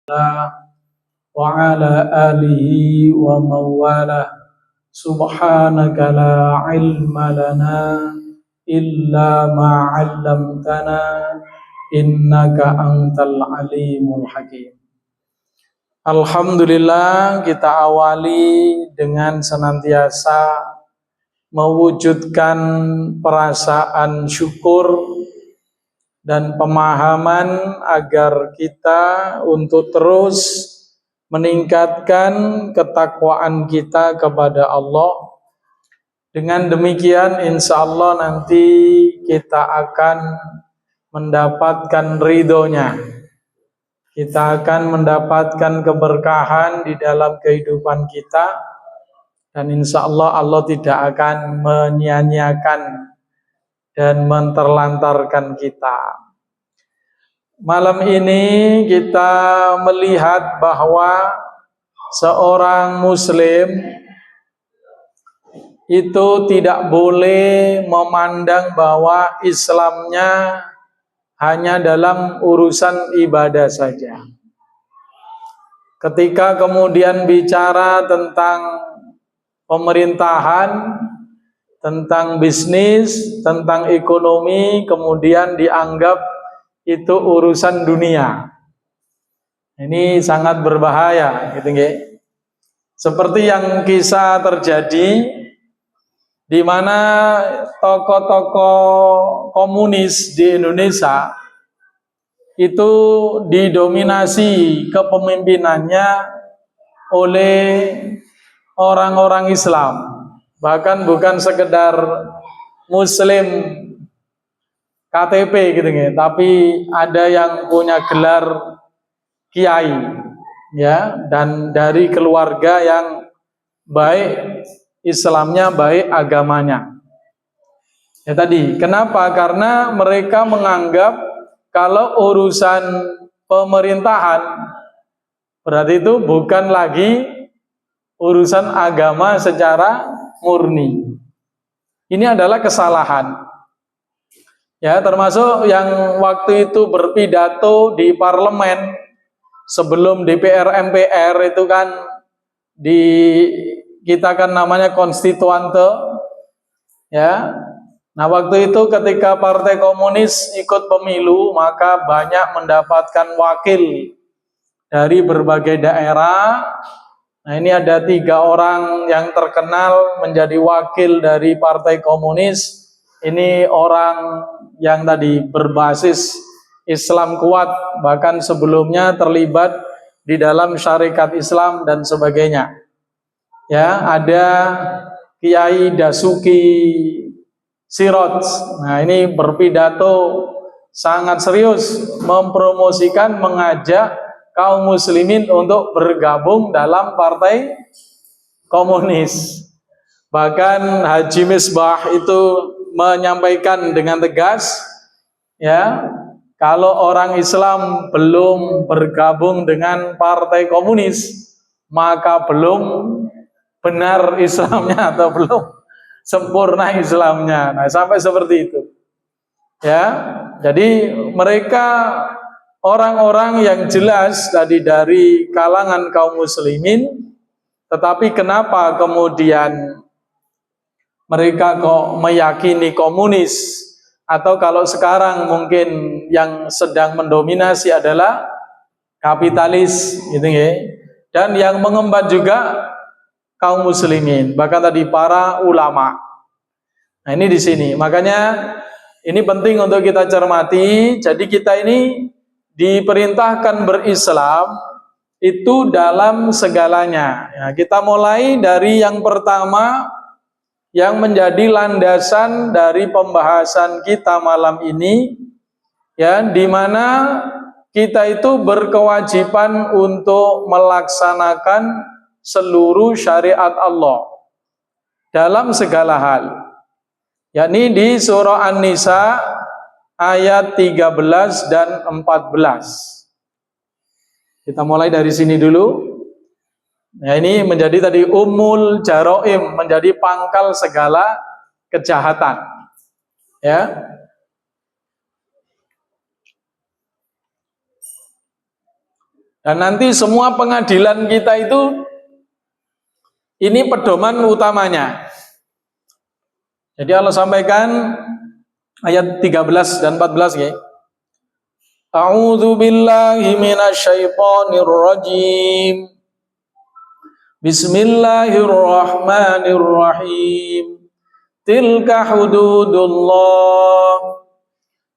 wa ala alihi wa mawalah. Subhanaka la ilma lana illa ma 'allamtana innaka antal alimul hakim. Alhamdulillah, kita awali dengan senantiasa mewujudkan perasaan syukur dan pemahaman agar kita untuk terus meningkatkan ketakwaan kita kepada Allah. Dengan demikian insya Allah nanti kita akan mendapatkan ridhonya. Kita akan mendapatkan keberkahan di dalam kehidupan kita, dan insya Allah Allah tidak akan menyia-nyiakan dan menterlantarkan kita. Malam ini kita melihat bahwa seorang muslim itu tidak boleh memandang bahwa Islamnya hanya dalam urusan ibadah saja. Ketika kemudian bicara tentang pemerintahan, tentang bisnis, tentang ekonomi, kemudian dianggap itu urusan dunia. Ini sangat berbahaya, gitu nggih. Seperti yang kisah terjadi di mana tokoh-tokoh komunis di Indonesia itu didominasi kepemimpinannya oleh orang-orang Islam. Bahkan bukan sekedar muslim KTP gitu ya, tapi ada yang punya gelar kiai ya, dan dari keluarga yang baik Islamnya, baik agamanya. Ya tadi, kenapa? Karena mereka menganggap kalau urusan pemerintahan berarti itu bukan lagi urusan agama secara murni. Ini adalah kesalahan. Ya, termasuk yang waktu itu berpidato di parlemen sebelum DPR MPR itu kan kita kan namanya konstituante. Ya. Nah, waktu itu ketika Partai Komunis ikut pemilu, maka banyak mendapatkan wakil dari berbagai daerah. Nah, ini ada 3 orang yang terkenal menjadi wakil dari Partai Komunis. Ini orang yang tadi berbasis Islam kuat, bahkan sebelumnya terlibat di dalam syarikat Islam dan sebagainya. Ya, ada Kiai Dasuki Sirot. Nah, ini berpidato sangat serius mempromosikan, mengajak kaum muslimin untuk bergabung dalam Partai Komunis. Bahkan Haji Misbah itu menyampaikan dengan tegas, ya, kalau orang Islam belum bergabung dengan Partai Komunis, maka belum benar Islamnya atau belum sempurna Islamnya. Nah, sampai seperti itu. Ya, jadi mereka orang-orang yang jelas tadi dari kalangan kaum muslimin, tetapi kenapa kemudian mereka kok meyakini komunis, atau kalau sekarang mungkin yang sedang mendominasi adalah kapitalis gitu ya. Dan yang mengemban juga kaum muslimin, bahkan tadi para ulama. Nah, ini di sini. Makanya ini penting untuk kita cermati. Jadi kita ini diperintahkan berislam itu dalam segalanya. Ya, kita mulai dari yang pertama yang menjadi landasan dari pembahasan kita malam ini, ya, di mana kita itu berkewajiban untuk melaksanakan seluruh syariat Allah dalam segala hal. Yakni di surah An-Nisa ayat 13 dan 14. Kita mulai dari sini dulu. Nah, ini menjadi tadi umul jaroim, menjadi pangkal segala kejahatan. Ya. Dan nanti semua pengadilan kita itu ini pedoman utamanya. Jadi Allah sampaikan ayat 13 dan 14 ya. A'udzu billahi minasyaitonir rajim. Bismillahirrahmanirrahim. Tilka hududullah.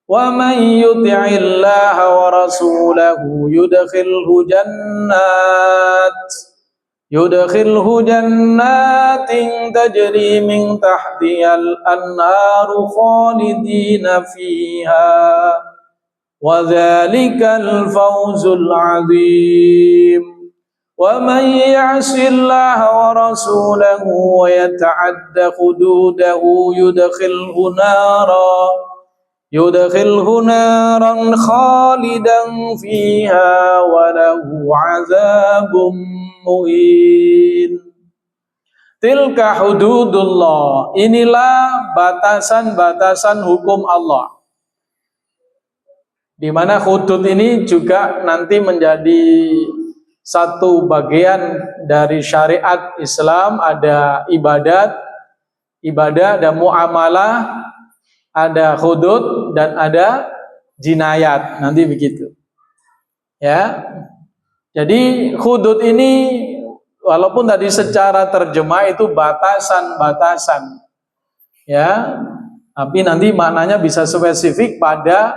Wa man yuti'illaha wa rasulahu yudkhilhu jannatin tajri min tahtihal anharu khalidina fiha wa dzalikal fawzul 'adzim. Wa man ya'sillaha wa rasulahu wa yata'adda hududahu yudkhilhu naran khalidan fiha wa lahu 'adzabun muhin. Tilka hududullah. Inilah batasan-batasan hukum Allah. Di mana hudud ini juga nanti menjadi satu bagian dari syariat Islam. Ada ibadat, ada muamalah, ada hudud dan ada jinayat, nanti begitu. Ya. Jadi hudud ini walaupun tadi secara terjemah itu batasan-batasan. Ya. Tapi nanti maknanya bisa spesifik pada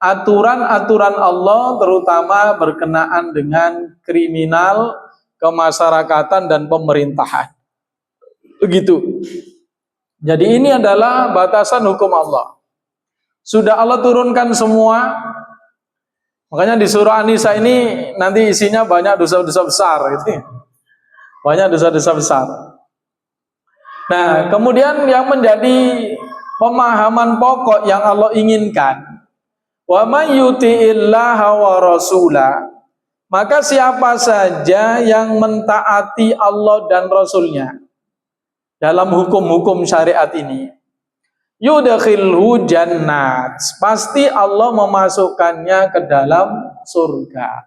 aturan-aturan Allah, terutama berkenaan dengan kriminal, kemasyarakatan dan pemerintahan. Begitu. Jadi ini adalah batasan hukum Allah. Sudah Allah turunkan semua. Makanya di surah An-Nisa ini nanti isinya banyak dosa-dosa besar gitu. Banyak dosa-dosa besar. Nah, kemudian yang menjadi pemahaman pokok yang Allah inginkan, wa may yuti'illaha wa rasulah, maka siapa saja yang mentaati Allah dan Rasulnya dalam hukum-hukum syariat ini, yudkhilhu jannat, pasti Allah memasukkannya ke dalam surga.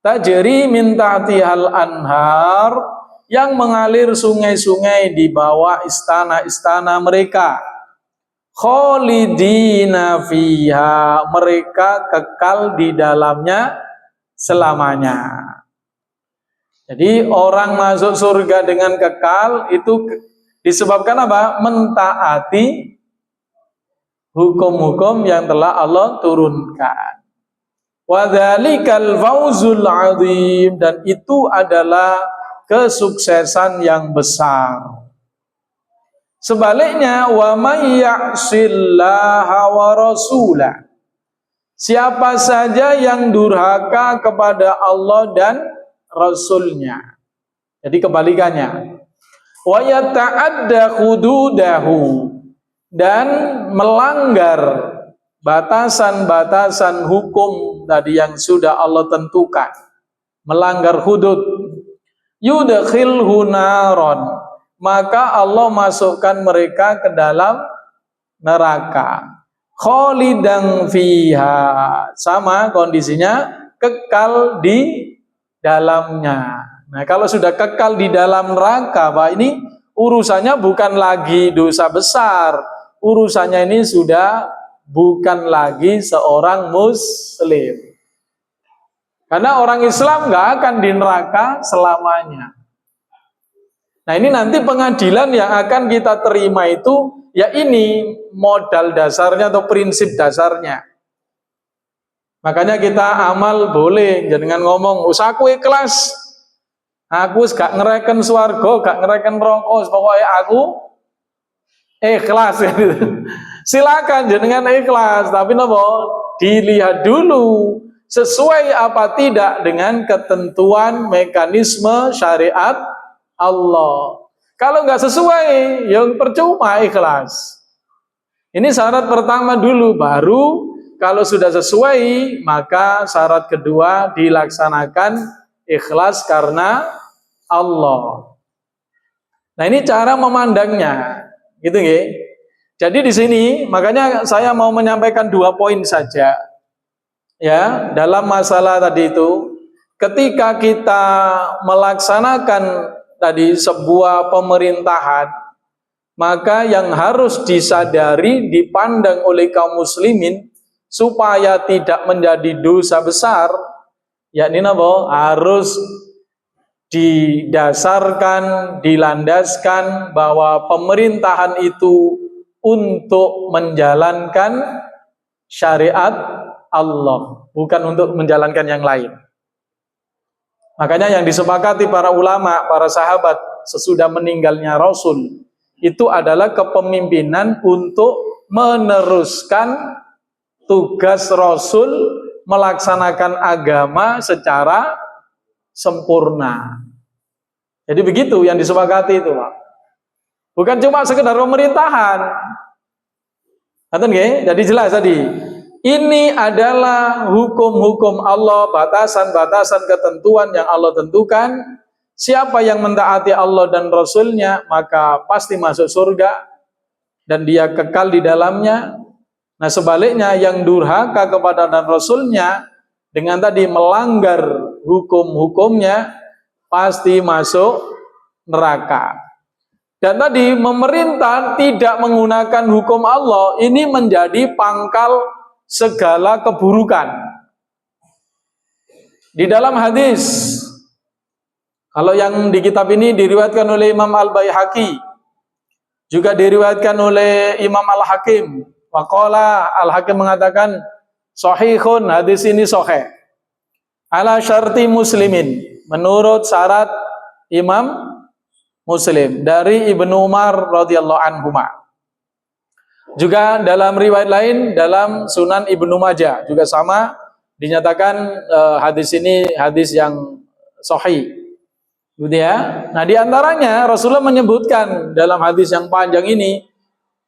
Tajri min tahtihal anhar, yang mengalir sungai-sungai di bawah istana-istana mereka. Khalidina fiha, mereka kekal di dalamnya selamanya. Jadi orang masuk surga dengan kekal itu disebabkan apa? Mentaati hukum-hukum yang telah Allah turunkan. Wa dzalikal fawzul 'adzim, dan itu adalah kesuksesan yang besar. Sebaliknya, wa may ya'sillaha wa rasulah, siapa saja yang durhaka kepada Allah dan Rasulnya. Jadi kebalikannya. Wa yata'adda hududahu, dan melanggar batasan-batasan hukum tadi yang sudah Allah tentukan. Melanggar hudud. Yudkhilhu naron, maka Allah masukkan mereka ke dalam neraka. Khalidan fiha, sama kondisinya, kekal di dalamnya. Nah, kalau sudah kekal di dalam neraka, Pak, ini urusannya bukan lagi dosa besar. Urusannya ini sudah bukan lagi seorang muslim. Karena orang Islam nggak akan di neraka selamanya. Nah, ini nanti pengadilan yang akan kita terima itu, ya ini modal dasarnya atau prinsip dasarnya. Makanya kita amal boleh, jangan ngomong, usahaku ikhlas, aku gak ngereken swarga, gak ngereken rokok, pokoknya aku ikhlas. Silakan jenengan ikhlas, tapi nopo dilihat dulu sesuai apa tidak dengan ketentuan mekanisme syariat Allah. Kalau nggak sesuai, yang percuma ikhlas. Ini syarat pertama dulu, baru kalau sudah sesuai, maka syarat kedua dilaksanakan ikhlas karena Allah. Nah, ini cara memandangnya, gitu nggih. Jadi di sini makanya saya mau menyampaikan 2 poin saja. Ya, dalam masalah tadi itu, ketika kita melaksanakan tadi sebuah pemerintahan, maka yang harus disadari, dipandang oleh kaum muslimin supaya tidak menjadi dosa besar, yakni apa? Harus didasarkan, dilandaskan bahwa pemerintahan itu untuk menjalankan syariat Allah, bukan untuk menjalankan yang lain. Makanya yang disepakati para ulama, para sahabat sesudah meninggalnya Rasul, itu adalah kepemimpinan untuk meneruskan tugas Rasul melaksanakan agama secara sempurna. Jadi begitu yang disepakati itu, Pak. Bukan cuma sekedar pemerintahan. Ngerti nggih? Jadi jelas tadi. Ini adalah hukum-hukum Allah, batasan-batasan ketentuan yang Allah tentukan. Siapa yang mentaati Allah dan Rasul-Nya, maka pasti masuk surga dan dia kekal di dalamnya. Nah, sebaliknya yang durhaka kepada dan Rasul-Nya dengan tadi melanggar hukum-hukumnya, pasti masuk neraka. Dan tadi memerintah tidak menggunakan hukum Allah, ini menjadi pangkal segala keburukan. Di dalam hadis, kalau yang di kitab ini diriwayatkan oleh Imam Al-Baihaqi, juga diriwayatkan oleh Imam Al-Hakim. Waqala Al-Hakim mengatakan sahihun, hadis ini sahih. Ala syarti muslimin, menurut syarat Imam Muslim, dari Ibnu Umar radhiyallahu anhuma. Juga dalam riwayat lain dalam Sunan Ibnu Majah juga sama dinyatakan hadis ini hadis yang sahih. Gitu ya. Nah, di antaranya Rasulullah menyebutkan dalam hadis yang panjang ini,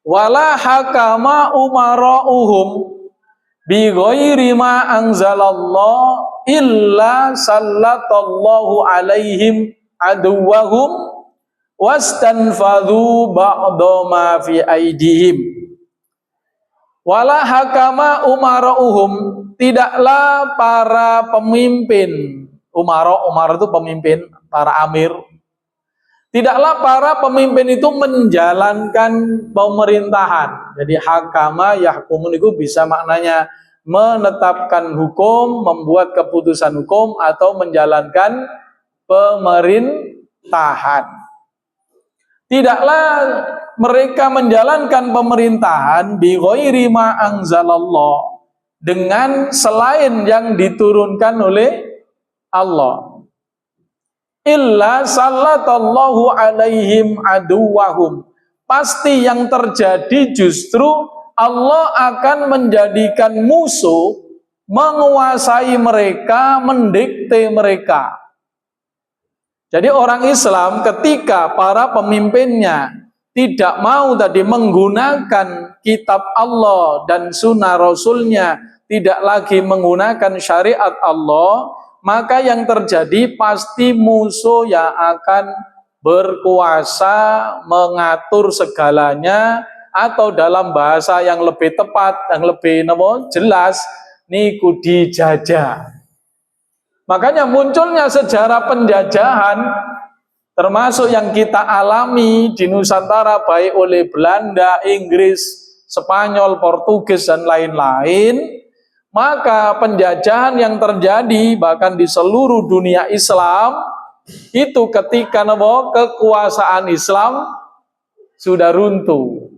wala hakama umara'uhum bi ghairi ma anzalallah illa sallatallahu alaihim aduwahum wastanfadhu ba'da ma fi aidihim. Wala hakama umara'uhum, tidaklah para pemimpin, umar itu pemimpin, para amir, tidaklah para pemimpin itu menjalankan pemerintahan. Jadi hakama yahkumun itu bisa maknanya menetapkan hukum, membuat keputusan hukum, atau menjalankan pemerintahan. Tidaklah mereka menjalankan pemerintahan bi ghairi ma anzalallah, dengan selain yang diturunkan oleh Allah. Illa sallatallahu alaihim aduwahum, pasti yang terjadi justru Allah akan menjadikan musuh menguasai mereka, mendikte mereka. Jadi orang Islam ketika para pemimpinnya tidak mau tadi menggunakan kitab Allah dan sunnah Rasulnya, tidak lagi menggunakan syariat Allah, maka yang terjadi pasti musuh yang akan berkuasa mengatur segalanya, atau dalam bahasa yang lebih tepat, yang lebih jelas, niku dijajah. Makanya munculnya sejarah penjajahan, termasuk yang kita alami di Nusantara, baik oleh Belanda, Inggris, Spanyol, Portugis, dan lain-lain. Maka penjajahan yang terjadi bahkan di seluruh dunia Islam itu ketika kekuasaan Islam sudah runtuh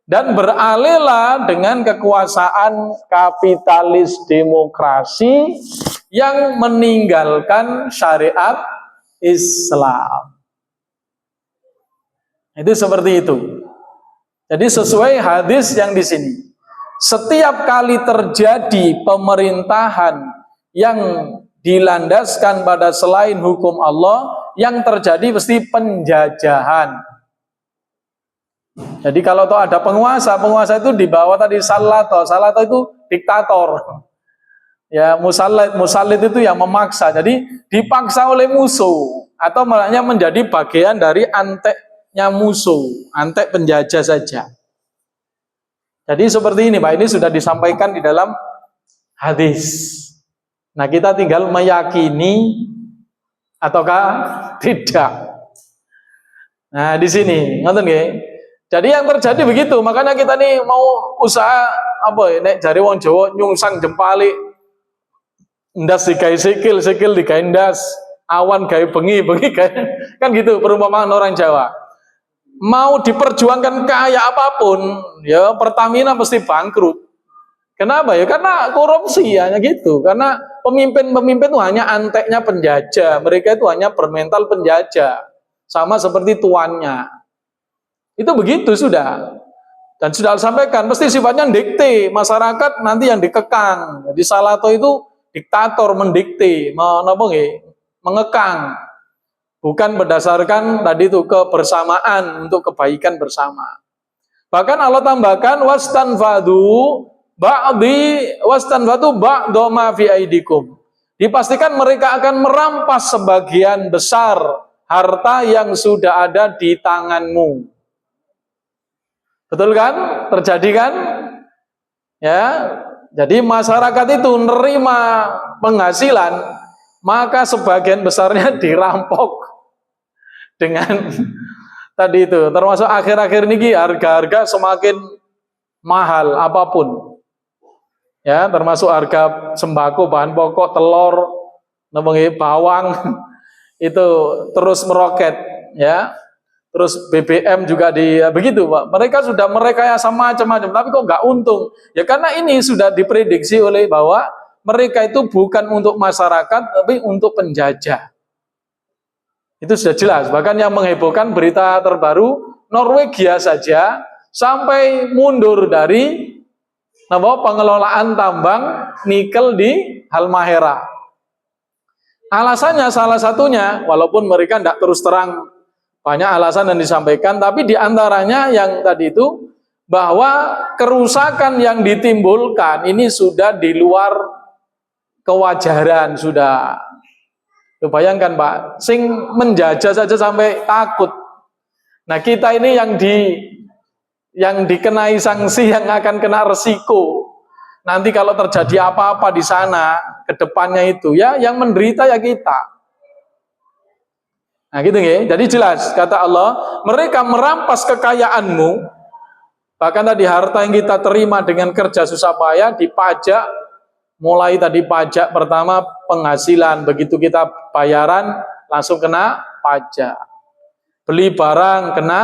dan beralihlah dengan kekuasaan kapitalis demokrasi yang meninggalkan syariat Islam. Itu seperti itu. Jadi sesuai hadis yang di sini, setiap kali terjadi pemerintahan yang dilandaskan pada selain hukum Allah, yang terjadi pasti penjajahan. Jadi kalau ada penguasa itu di bawah tadi salato itu diktator. Ya, musallid itu yang memaksa. Jadi dipaksa oleh musuh, atau malahnya menjadi bagian dari anteknya musuh, antek penjajah saja. Jadi seperti ini, Pak, ini sudah disampaikan di dalam hadis. Nah, kita tinggal meyakini ataukah tidak. Nah, di sini, ngoten nggih. Jadi yang terjadi begitu, makanya kita nih mau usaha apa ya, nek jari wong Jawa nyungsang jempali, ndas digawe sikil, sikil digawe ndas, awan gawe bengi, bengi gawe, kan gitu perumpamaan orang Jawa. Mau diperjuangkan kaya apapun, ya Pertamina pasti bangkrut. Kenapa ya? Karena korupsi, hanya gitu. Karena pemimpin-pemimpin itu hanya anteknya penjajah, mereka itu hanya bermental penjajah. Sama seperti tuannya. Itu begitu sudah. Dan sudah sampaikan, pasti sifatnya dikte, masyarakat nanti yang dikekang. Jadi Salato itu diktator, mendikte, mengekang. Bukan berdasarkan tadi itu kebersamaan untuk kebaikan bersama. Bahkan Allah tambahkan wastanfadu ba'do ma fi aidikum. Dipastikan mereka akan merampas sebagian besar harta yang sudah ada di tanganmu. Betul kan? Terjadi kan? Ya. Jadi masyarakat itu menerima penghasilan, maka sebagian besarnya dirampok dengan tadi itu. Termasuk akhir-akhir ini harga-harga semakin mahal apapun. Ya, termasuk harga sembako, bahan pokok, telur, bawang itu terus meroket, ya. Terus BBM juga begitu, Pak. Mereka sudah merekayasa macam-macam, tapi kok nggak untung? Ya karena ini sudah diprediksi oleh bahwa mereka itu bukan untuk masyarakat, tapi untuk penjajah. Itu sudah jelas. Bahkan yang menghebohkan berita terbaru, Norwegia saja sampai mundur dari pengelolaan tambang nikel di Halmahera. Alasannya salah satunya, walaupun mereka tidak terus terang banyak alasan yang disampaikan, tapi diantaranya yang tadi itu bahwa kerusakan yang ditimbulkan ini sudah di luar kewajaran sudah. Bayangkan Pak, sing menjajah saja sampai takut. Nah kita ini yang dikenai sanksi, yang akan kena resiko. Nanti kalau terjadi apa-apa di sana ke depannya itu ya yang menderita ya kita. Nah gitu ya. Jadi jelas kata Allah, mereka merampas kekayaanmu, bahkan tadi harta yang kita terima dengan kerja susah payah dipajak, mulai tadi pajak pertama penghasilan, begitu kita bayaran langsung kena pajak. Beli barang kena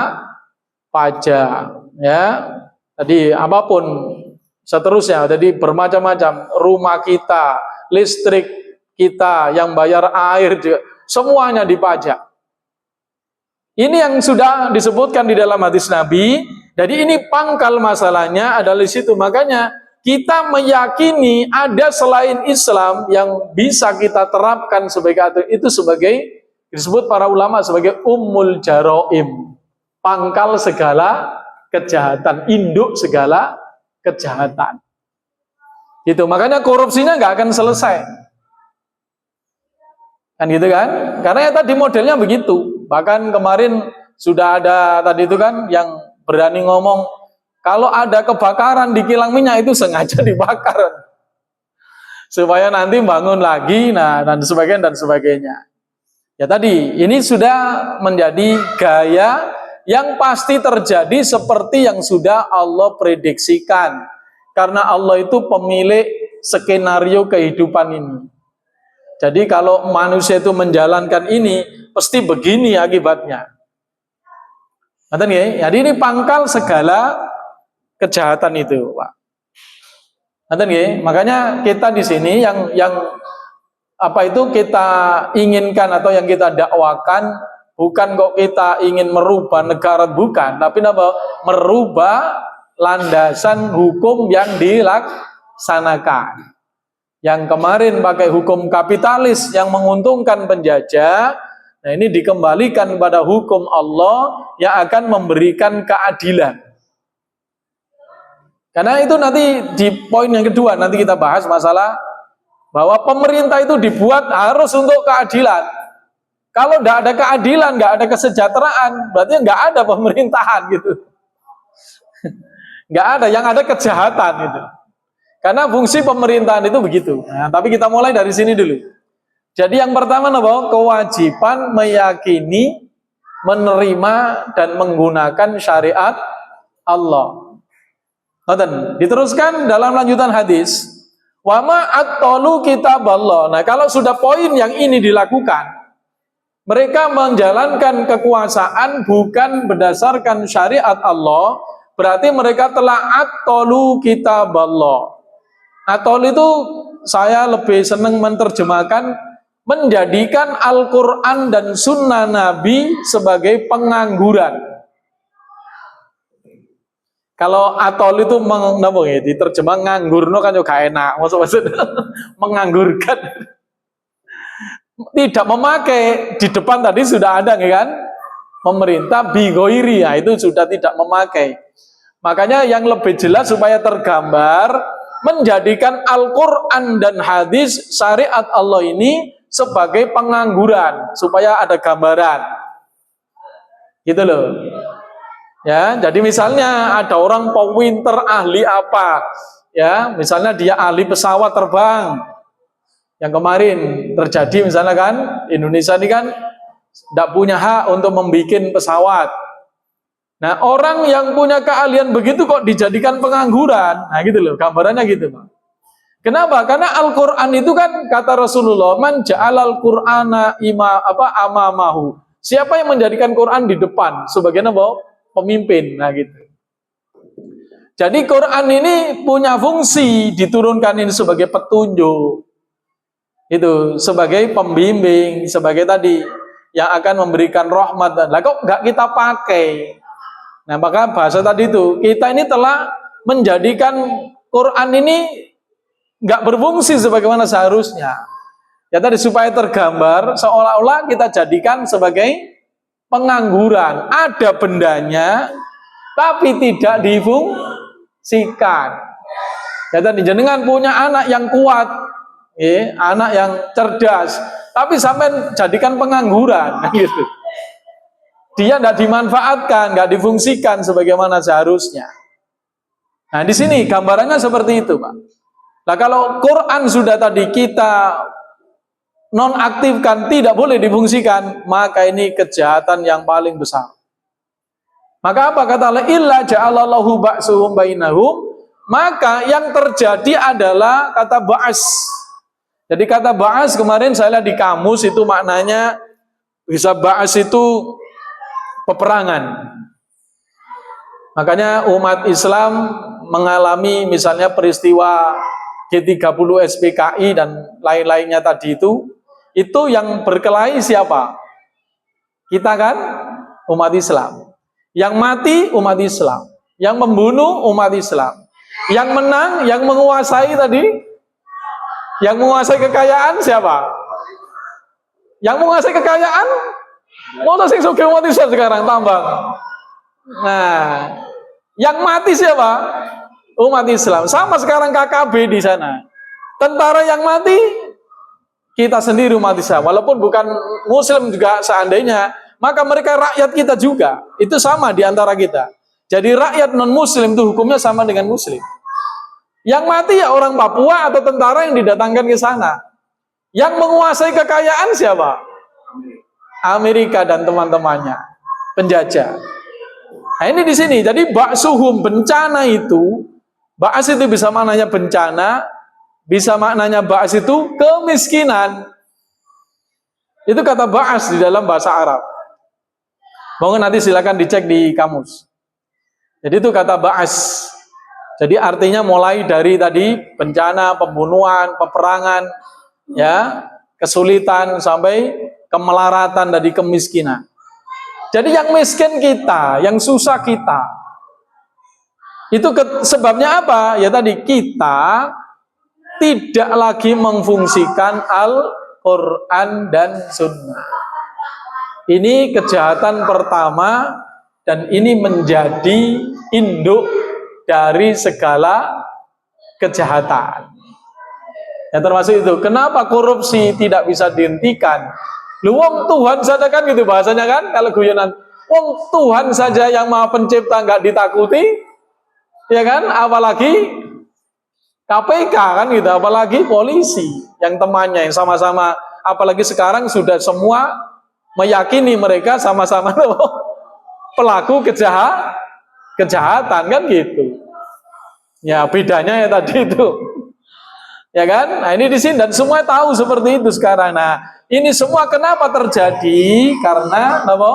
pajak, ya. Tadi apapun seterusnya, jadi bermacam-macam, rumah kita, listrik kita, yang bayar air juga, semuanya dipajak. Ini yang sudah disebutkan di dalam hadis Nabi. Jadi ini pangkal masalahnya adalah di situ. Makanya kita meyakini ada selain Islam yang bisa kita terapkan sebagai itu sebagai disebut para ulama sebagai ummul jaroim, pangkal segala kejahatan, induk segala kejahatan. Gitu. Makanya korupsinya nggak akan selesai. Kan gitu kan? Karena ya tadi modelnya begitu. Bahkan kemarin sudah ada tadi itu kan yang berani ngomong kalau ada kebakaran di kilang minyak itu sengaja dibakar supaya nanti bangun lagi, nah dan sebagainya. Ya tadi ini sudah menjadi gaya yang pasti terjadi seperti yang sudah Allah prediksikan, karena Allah itu pemilik skenario kehidupan ini. Jadi kalau manusia itu menjalankan ini, pasti begini akibatnya. Jadi ini pangkal segala kejahatan itu, Pak. Makanya kita di sini yang apa itu kita inginkan atau yang kita dakwakan bukan kok kita ingin merubah negara, bukan, tapi merubah landasan hukum yang dilaksanakan. Yang kemarin pakai hukum kapitalis yang menguntungkan penjajah, nah ini dikembalikan pada hukum Allah yang akan memberikan keadilan. Karena itu nanti di poin yang kedua nanti kita bahas masalah bahwa pemerintah itu dibuat harus untuk keadilan. Kalau tidak ada keadilan, nggak ada kesejahteraan, berarti nggak ada pemerintahan gitu. Nggak ada, yang ada kejahatan gitu. Karena fungsi pemerintahan itu begitu. Nah, tapi kita mulai dari sini dulu. Jadi yang pertama apa? Kewajiban meyakini, menerima dan menggunakan syariat Allah. Diteruskan dalam lanjutan hadis, wa ma at-talu kitaballah. Nah, kalau sudah poin yang ini dilakukan, mereka menjalankan kekuasaan bukan berdasarkan syariat Allah, berarti mereka telah at-talu kitaballah. Atol itu saya lebih senang menerjemahkan menjadikan Al-Quran dan Sunnah Nabi sebagai pengangguran. Kalau atol itu diterjemah nganggur, kan juga enak, maksud menganggurkan. Tidak memakai, di depan tadi sudah ada kan? Pemerintah bigoiri, ya, itu sudah tidak memakai. Makanya yang lebih jelas supaya tergambar, menjadikan Al-Quran dan hadis syariat Allah ini sebagai pengangguran, supaya ada gambaran gitu loh ya. Jadi misalnya ada orang pinter ahli apa ya, misalnya dia ahli pesawat terbang, yang kemarin terjadi misalnya kan, Indonesia ini kan tidak punya hak untuk membuat pesawat. Nah, orang yang punya keahlian begitu kok dijadikan pengangguran. Nah, gitu loh, gambarannya gitu, Pak. Kenapa? Karena Al-Qur'an itu kan kata Rasulullah, man ja'alal Qur'ana amamahu. Siapa yang menjadikan Quran di depan sebagai apa? Pemimpin. Nah, gitu. Jadi Quran ini punya fungsi diturunkan ini sebagai petunjuk. Itu sebagai pembimbing, sebagai tadi yang akan memberikan rahmat. Lah kok nggak kita pakai? Nah, maka bahasa tadi itu, kita ini telah menjadikan Quran ini nggak berfungsi sebagaimana seharusnya. Ya tadi supaya tergambar seolah-olah kita jadikan sebagai pengangguran. Ada bendanya, tapi tidak difungsikan. Ya tadi jenengan punya anak yang kuat, anak yang cerdas, tapi sampai jadikan pengangguran, gitu. Dia tidak dimanfaatkan, nggak difungsikan sebagaimana seharusnya. Nah, di sini gambarannya seperti itu, Pak. Nah, kalau Quran sudah tadi kita nonaktifkan, tidak boleh difungsikan, maka ini kejahatan yang paling besar. Maka apa kata Allah? Illa ja'alallahu ba'suhum bainahum. Maka yang terjadi adalah kata ba'as. Jadi kata ba'as kemarin saya lihat di kamus itu maknanya bisa ba'as itu peperangan. Makanya umat Islam mengalami misalnya peristiwa G30 SPKI dan lain-lainnya tadi itu yang berkelahi siapa? Kita kan umat Islam. Yang mati umat Islam, yang membunuh umat Islam, yang menang, yang menguasai tadi, yang menguasai kekayaan siapa? Yang menguasai kekayaan mau sing sugih umat Islam sekarang tambang. Nah, yang mati siapa? Umat Islam. Sama sekarang KKB di sana. Tentara yang mati kita sendiri umat Islam. Walaupun bukan Muslim juga seandainya, maka mereka rakyat kita juga. Itu sama di antara kita. Jadi rakyat non Muslim itu hukumnya sama dengan Muslim. Yang mati ya orang Papua atau tentara yang didatangkan ke sana. Yang menguasai kekayaan siapa? Amerika dan teman-temannya, penjajah. Nah, ini di sini. Jadi ba'suhum, bencana itu, ba'as itu bisa maknanya bencana, bisa maknanya ba'as itu kemiskinan. Itu kata ba'as di dalam bahasa Arab. Monggo nanti silakan dicek di kamus. Jadi itu kata ba'as. Jadi artinya mulai dari tadi bencana, pembunuhan, peperangan, ya, kesulitan sampai kemelaratan dari kemiskinan. Jadi yang miskin kita, yang susah kita, itu sebabnya apa? Ya tadi kita tidak lagi memfungsikan Al-Quran dan Sunnah. Ini kejahatan pertama dan ini menjadi induk dari segala kejahatan. Ya termasuk itu. Kenapa korupsi tidak bisa dihentikan? Lu wong Tuhan saja kan gitu bahasanya kan, kalau guyonan. Wong Tuhan saja yang Maha Pencipta nggak ditakuti, ya kan? Apalagi KPK kan gitu, apalagi polisi yang temannya yang sama-sama, apalagi sekarang sudah semua meyakini mereka sama-sama pelaku kejahatan kan gitu. Ya bedanya ya tadi itu. Ya kan? Nah, ini di sini dan semua tahu seperti itu sekarang. Nah, ini semua kenapa terjadi? Karena apa?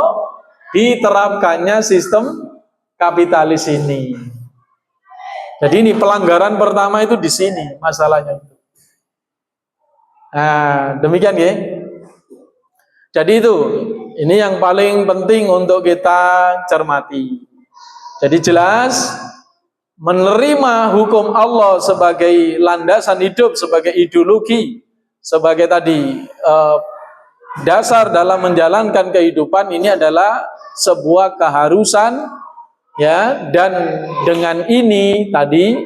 Diterapkannya sistem kapitalis ini. Jadi ini pelanggaran pertama itu di sini masalahnya. Nah, demikian ya. Jadi itu, ini yang paling penting untuk kita cermati. Jadi jelas menerima hukum Allah sebagai landasan hidup, sebagai ideologi, sebagai tadi dasar dalam menjalankan kehidupan ini adalah sebuah keharusan ya, dan dengan ini tadi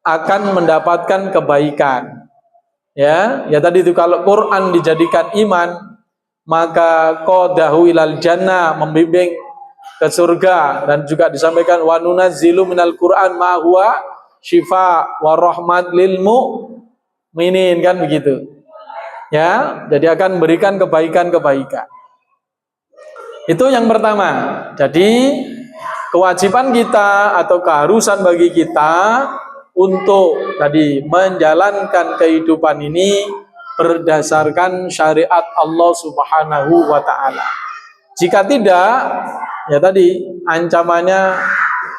akan mendapatkan kebaikan. Ya tadi itu kalau Quran dijadikan iman, maka qadahu ilal jannah, membimbing ke surga, dan juga disampaikan wa nunazzilu minal Qur'an ma huwa syifa wa rahmat lil mu'minin, kan begitu. Ya, jadi akan memberikan kebaikan-kebaikan. Itu yang pertama. Jadi kewajiban kita atau keharusan bagi kita untuk tadi menjalankan kehidupan ini berdasarkan syariat Allah Subhanahu wa taala. Jika tidak, ya tadi ancamannya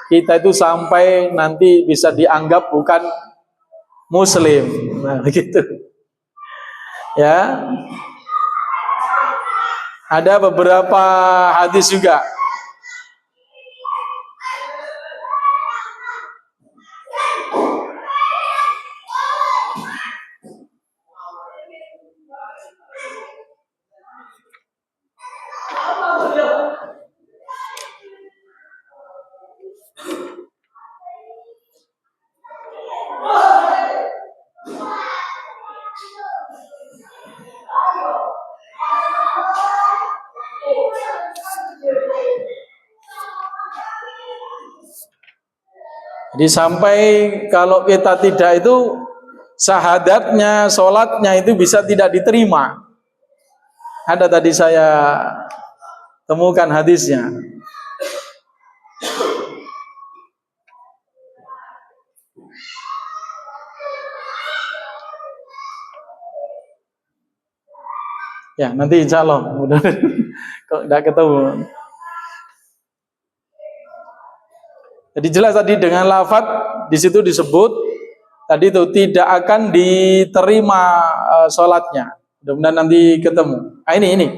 kita itu sampai nanti bisa dianggap bukan muslim. Nah, begitu. Ya. Ada beberapa hadis juga. Jadi sampai kalau kita tidak itu syahadatnya, sholatnya itu bisa tidak diterima. Ada tadi saya temukan hadisnya. Ya nanti insya Allah mudah kok tidak ketemu. Jadi jelas tadi dengan lafaz di situ disebut tadi itu tidak akan diterima sholatnya. Mudah-mudahan nanti ketemu. Nah, ini.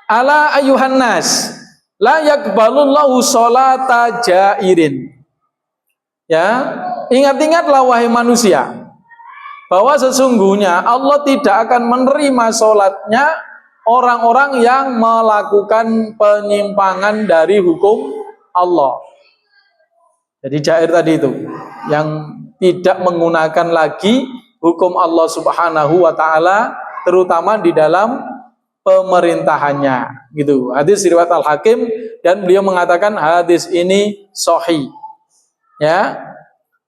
Ala ayuhan nas la yakbalullahu sholata jairin. Ya, ingat-ingatlah wahai manusia bahwa sesungguhnya Allah tidak akan menerima sholatnya orang-orang yang melakukan penyimpangan dari hukum Allah. Jadi jair tadi itu yang tidak menggunakan lagi hukum Allah Subhanahu wa taala terutama di dalam pemerintahannya gitu. Hadis riwayat Al-Hakim dan beliau mengatakan hadis ini sahih. Ya.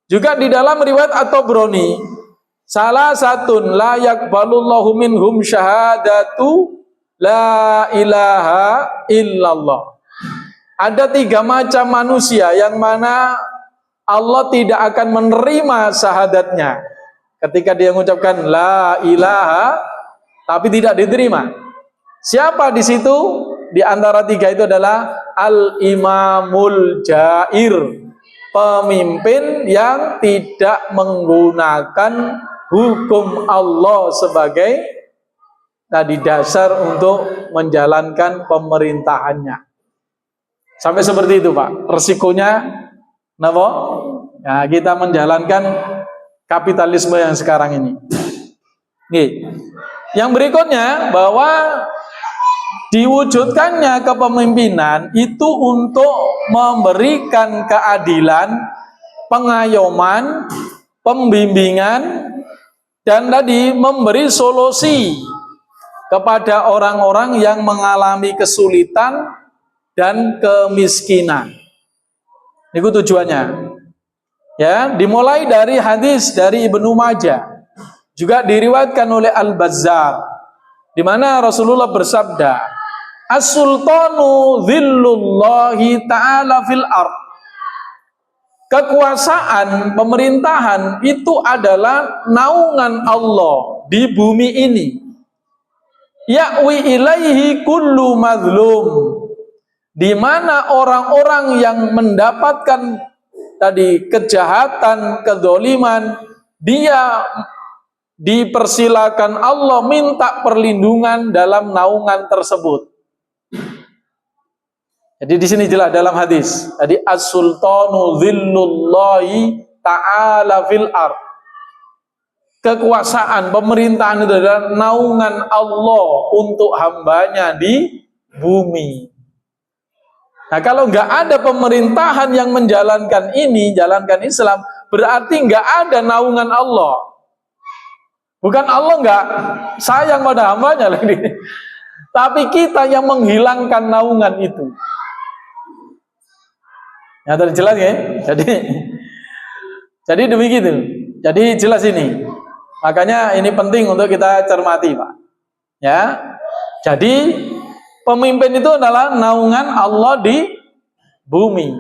Juga di dalam riwayat At-Tabrani salah satun la yaqbalullahu minhum syahadatu la ilaha illallah. Ada 3 macam manusia yang mana Allah tidak akan menerima syahadatnya ketika dia mengucapkan la ilaha tapi tidak diterima. Siapa di situ? Di antara 3 itu adalah al-imamul jair, pemimpin yang tidak menggunakan hukum Allah sebagai tadi dasar untuk menjalankan pemerintahannya. Sampai seperti itu Pak, resikonya kenapa? Ya, kita menjalankan kapitalisme yang sekarang ini. Nih. Yang berikutnya bahwa diwujudkannya kepemimpinan itu untuk memberikan keadilan, pengayoman, pembimbingan, dan tadi memberi solusi kepada orang-orang yang mengalami kesulitan dan kemiskinan. Itu tujuannya. Ya, dimulai dari hadis dari Ibnu Majah, juga diriwayatkan oleh Al-Bazzar, di mana Rasulullah bersabda, "As-sultanu dhillullahi ta'ala fil ard." Kekuasaan, pemerintahan itu adalah naungan Allah di bumi ini. Ya'wi ilaihi kullu madlum, di mana orang-orang yang mendapatkan tadi kejahatan, kedzaliman, dia dipersilakan Allah minta perlindungan dalam naungan tersebut. Jadi di sini jelas dalam hadis. Jadi as-sultanu dhillullahi ta'ala fil ard. Kekuasaan, pemerintahan itu adalah naungan Allah untuk hambanya di bumi. Nah, kalau nggak ada pemerintahan yang menjalankan ini, jalankan Islam, berarti nggak ada naungan Allah. Bukan Allah nggak sayang pada hambanya lagi, tapi kita yang menghilangkan naungan itu. Ya, tadi jelas ya. Jadi demikitu. Jadi jelas ini. Makanya ini penting untuk kita cermati, Pak. Ya. Jadi pemimpin itu adalah naungan Allah di bumi.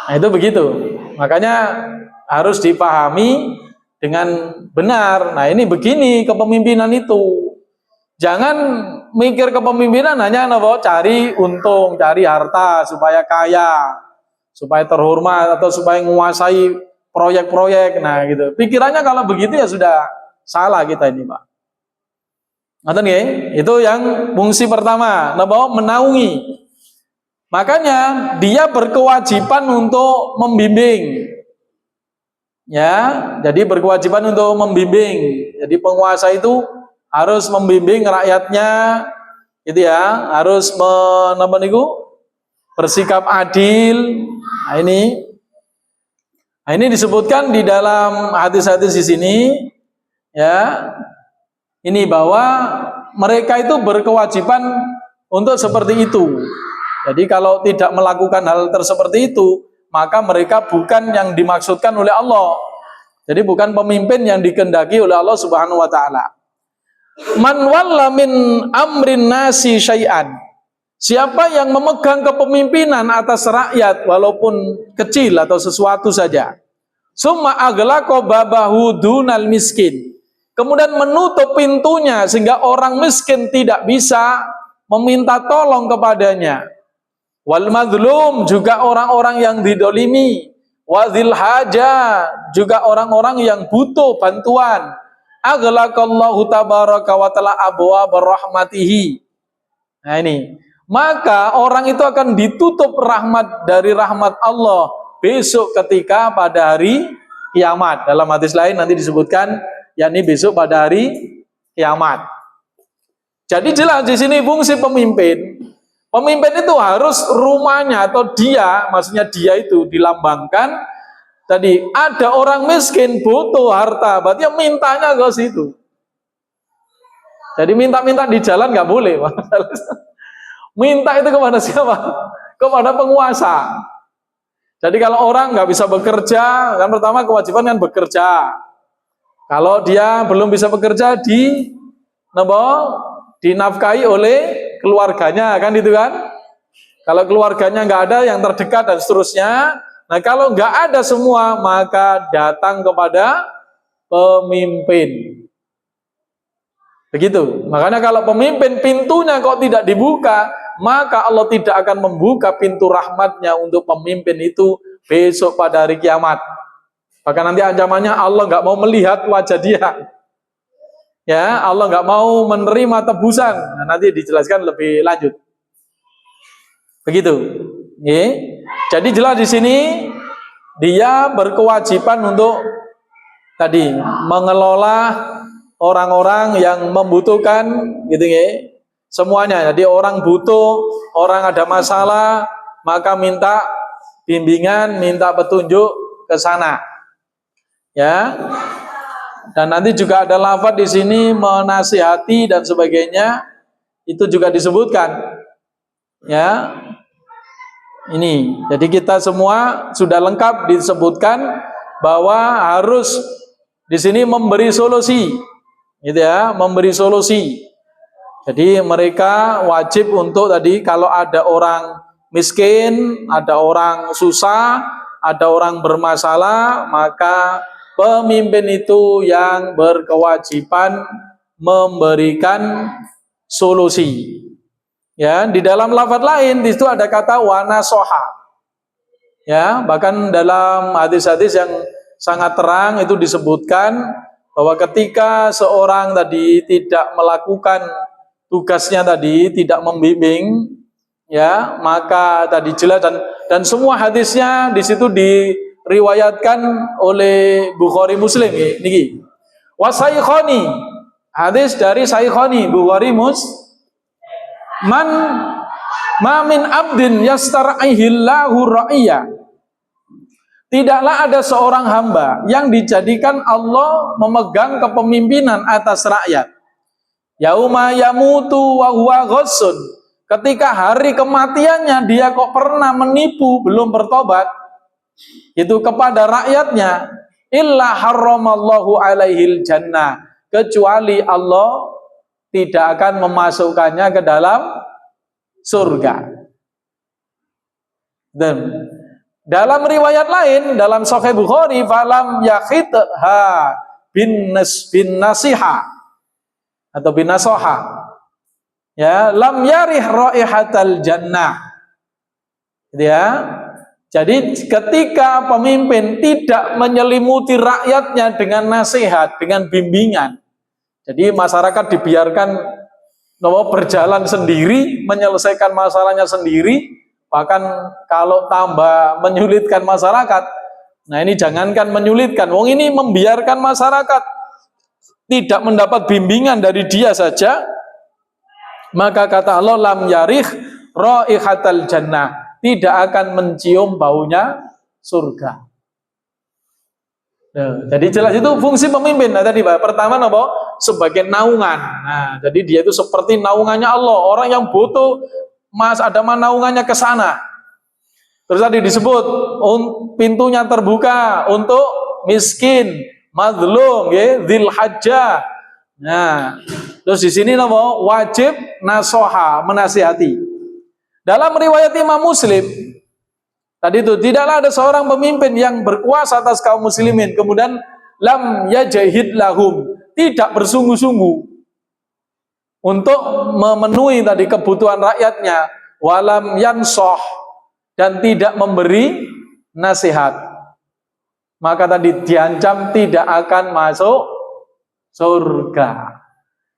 Nah, itu begitu. Makanya harus dipahami dengan benar. Nah, ini begini kepemimpinan itu. Jangan mikir kepemimpinan hanya cari untung, cari harta supaya kaya, supaya terhormat, atau supaya menguasai proyek-proyek. Nah, gitu. Pikirannya kalau begitu ya sudah salah kita ini, Pak. Ngerti nggih? Itu yang fungsi pertama, menaungi. Makanya dia berkewajiban untuk membimbing. Ya, jadi berkewajiban untuk membimbing. Jadi penguasa itu harus membimbing rakyatnya, gitu ya, harus bersikap adil. Nah, ini disebutkan di dalam hadis-hadis di sini, ya. Ini bahwa mereka itu berkewajiban untuk seperti itu. Jadi kalau tidak melakukan hal seperti itu, maka mereka bukan yang dimaksudkan oleh Allah. Jadi bukan pemimpin yang dikehendaki oleh Allah Subhanahu wa taala. Man walla min amrin nasi syai'an. Siapa yang memegang kepemimpinan atas rakyat walaupun kecil atau sesuatu saja. Summa aghlaqa babahu dunal miskin. Kemudian menutup pintunya sehingga orang miskin tidak bisa meminta tolong kepadanya. Wal madlum, juga orang-orang yang didolimi. Wadzil haja, juga orang-orang yang butuh bantuan. Aghlaqallahu tabaraka wa ta'ala abwaab rahmatihi. Nah ini, maka orang itu akan ditutup rahmat dari rahmat Allah besok ketika pada hari kiamat. Dalam hadis lain nanti disebutkan, yakni besok pada hari kiamat. Jadi jelas di sini fungsi pemimpin. Pemimpin itu harus rumahnya atau dia, maksudnya dia itu dilambangkan. Tadi ada orang miskin butuh harta, berarti mintanya ke situ. Jadi minta-minta di jalan nggak boleh. Minta itu kepada siapa? Kepada penguasa. Jadi kalau orang nggak bisa bekerja, kan pertama kewajiban kan bekerja. Kalau dia belum bisa bekerja, dinafkahi oleh keluarganya, kan itu kan? Kalau keluarganya nggak ada, yang terdekat dan seterusnya. Nah, kalau nggak ada semua, maka datang kepada pemimpin. Begitu. Makanya kalau pemimpin pintunya kok tidak dibuka, maka Allah tidak akan membuka pintu rahmatnya untuk pemimpin itu besok pada hari kiamat. Bahkan nanti ancamannya Allah nggak mau melihat wajah dia. Ya, Allah nggak mau menerima tebusan. Nah, nanti dijelaskan lebih lanjut. Begitu. Jadi jelas di sini dia berkewajiban untuk tadi mengelola orang-orang yang membutuhkan, gitu ya. Semuanya. Jadi orang butuh, orang ada masalah, maka minta bimbingan, minta petunjuk ke sana. Ya. Dan nanti juga ada lafaz di sini menasihati dan sebagainya, itu juga disebutkan. Ya. Ini. Jadi kita semua sudah lengkap disebutkan bahwa harus di sini memberi solusi. Gitu ya, memberi solusi. Jadi mereka wajib untuk tadi kalau ada orang miskin, ada orang susah, ada orang bermasalah, maka pemimpin itu yang berkewajiban memberikan solusi. Ya, di dalam lafaz lain di situ ada kata wanasoha. Ya, bahkan dalam hadis-hadis yang sangat terang itu disebutkan bahwa ketika seorang tadi tidak melakukan tugasnya tadi, tidak membimbing, ya, maka tadi jelas dan semua hadisnya di situ diriwayatkan oleh Bukhari Muslim niki. Wasaikhoni, hadis dari Saikhoni Bukhari Muslim. Man min abdin yastar'ihillahu ra'iyya. Tidaklah ada seorang hamba yang dijadikan Allah memegang kepemimpinan atas rakyat. Yauma yamutu wa huwa ghassun. Ketika hari kematiannya dia kok pernah menipu, belum bertobat. Itu kepada rakyatnya, illa harramallahu alaihil jannah. Kecuali Allah tidak akan memasukkannya ke dalam surga. Dan dalam riwayat lain dalam Sahih Bukhari, falam yakhitha bin nasiha atau bin nasoha, ya, lam yarih raihatal jannah. Ya, jadi ketika pemimpin tidak menyelimuti rakyatnya dengan nasihat, dengan bimbingan, jadi masyarakat dibiarkan berjalan sendiri, menyelesaikan masalahnya sendiri, bahkan kalau tambah menyulitkan masyarakat. Nah ini jangankan menyulitkan, wong ini membiarkan masyarakat tidak mendapat bimbingan dari dia saja, maka kata Allah lam yarih raihatal jannah, tidak akan mencium baunya surga. Nah, jadi jelas itu fungsi pemimpin. Nah, tadi Pak, pertama apa? Sebagai naungan. Nah, jadi dia itu seperti naungannya Allah. Orang yang butuh ada naungannya ke sana. Terus tadi disebut pintunya terbuka untuk miskin, mazlum, ya, dzil hajjah. Nah, terus di sini apa? Wajib nasoha, menasihati. Dalam riwayat Imam Muslim tadi itu, tidaklah ada seorang pemimpin yang berkuasa atas kaum muslimin kemudian lam yajahid lahum, tidak bersungguh-sungguh untuk memenuhi tadi kebutuhan rakyatnya, walam yansoh, dan tidak memberi nasihat, maka tadi diancam tidak akan masuk surga.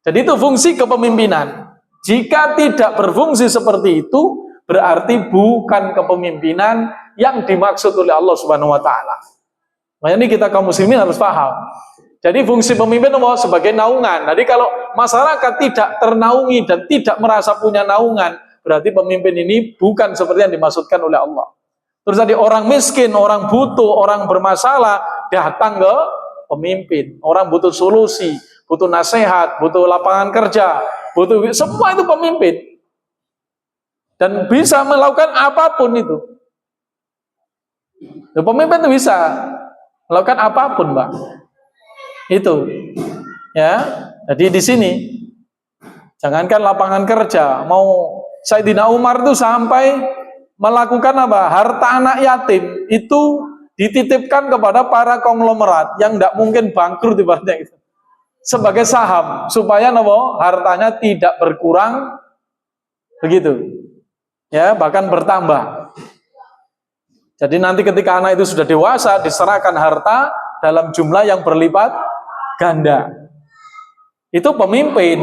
Jadi itu fungsi kepemimpinan. Jika tidak berfungsi seperti itu, berarti bukan kepemimpinan yang dimaksud oleh Allah Subhanahu wa taala. Makanya ini kita kaum muslimin harus paham. Jadi fungsi pemimpin sebagai naungan. Jadi kalau masyarakat tidak ternaungi dan tidak merasa punya naungan, berarti pemimpin ini bukan seperti yang dimaksudkan oleh Allah. Terus tadi orang miskin, orang butuh, orang bermasalah datang ke pemimpin. Orang butuh solusi, butuh nasihat, butuh lapangan kerja, butuh semua itu pemimpin. Dan bisa melakukan apapun itu. Pemimpin itu bisa melakukan apapun, Mbak. Itu. Ya. Jadi di sini jangankan lapangan kerja, mau Sayyidina Umar itu sampai melakukan apa? Harta anak yatim itu dititipkan kepada para konglomerat yang tidak mungkin bangkrut ibaratnya itu. Sebagai saham supaya hartanya tidak berkurang begitu. Ya, bahkan bertambah. Jadi nanti ketika anak itu sudah dewasa diserahkan harta dalam jumlah yang berlipat ganda. Itu pemimpin.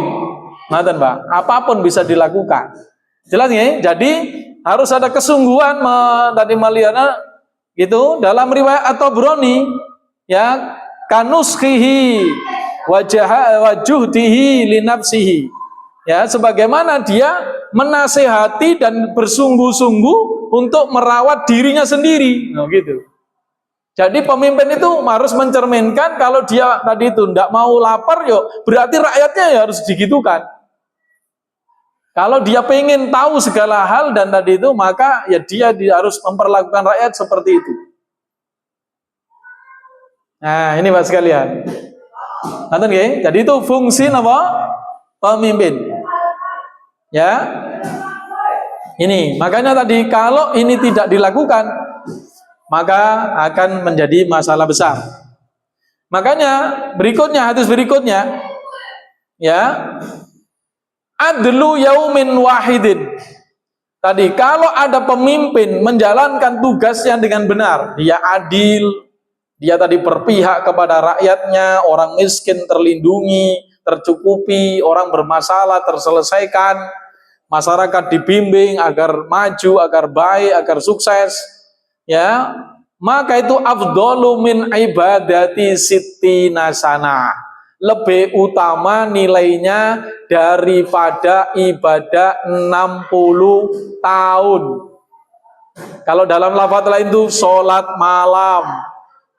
Ngaten, Mbak. Apapun bisa dilakukan. Jelas ya? Jadi harus ada kesungguhan tadi melihatnya gitu dalam riwayat At-Tabrani, ya, kanuskhihi wajuhdihi li nafsihi. Ya, sebagaimana dia menasehati dan bersungguh-sungguh untuk merawat dirinya sendiri. Nah, gitu. Jadi pemimpin itu harus mencerminkan kalau dia tadi itu tidak mau lapar, yo berarti rakyatnya ya harus digitukan. Kalau dia pengen tahu segala hal dan tadi itu, maka ya dia harus memperlakukan rakyat seperti itu. Nah, ini Pak sekalian. Nonton nggih? Jadi itu fungsi apa? Pemimpin. Ya. Ini, makanya tadi kalau ini tidak dilakukan, maka akan menjadi masalah besar. Makanya berikutnya, hadis berikutnya, ya, adlu yaumin wahidin. Tadi kalau ada pemimpin menjalankan tugasnya dengan benar, dia adil, dia tadi berpihak kepada rakyatnya, orang miskin terlindungi, tercukupi, orang bermasalah terselesaikan, masyarakat dibimbing agar maju, agar baik, agar sukses, ya, maka itu afdhalu min ibadati sittina sanah. Lebih utama nilainya daripada ibadah 60 tahun. Kalau dalam lafaz lain itu sholat malam,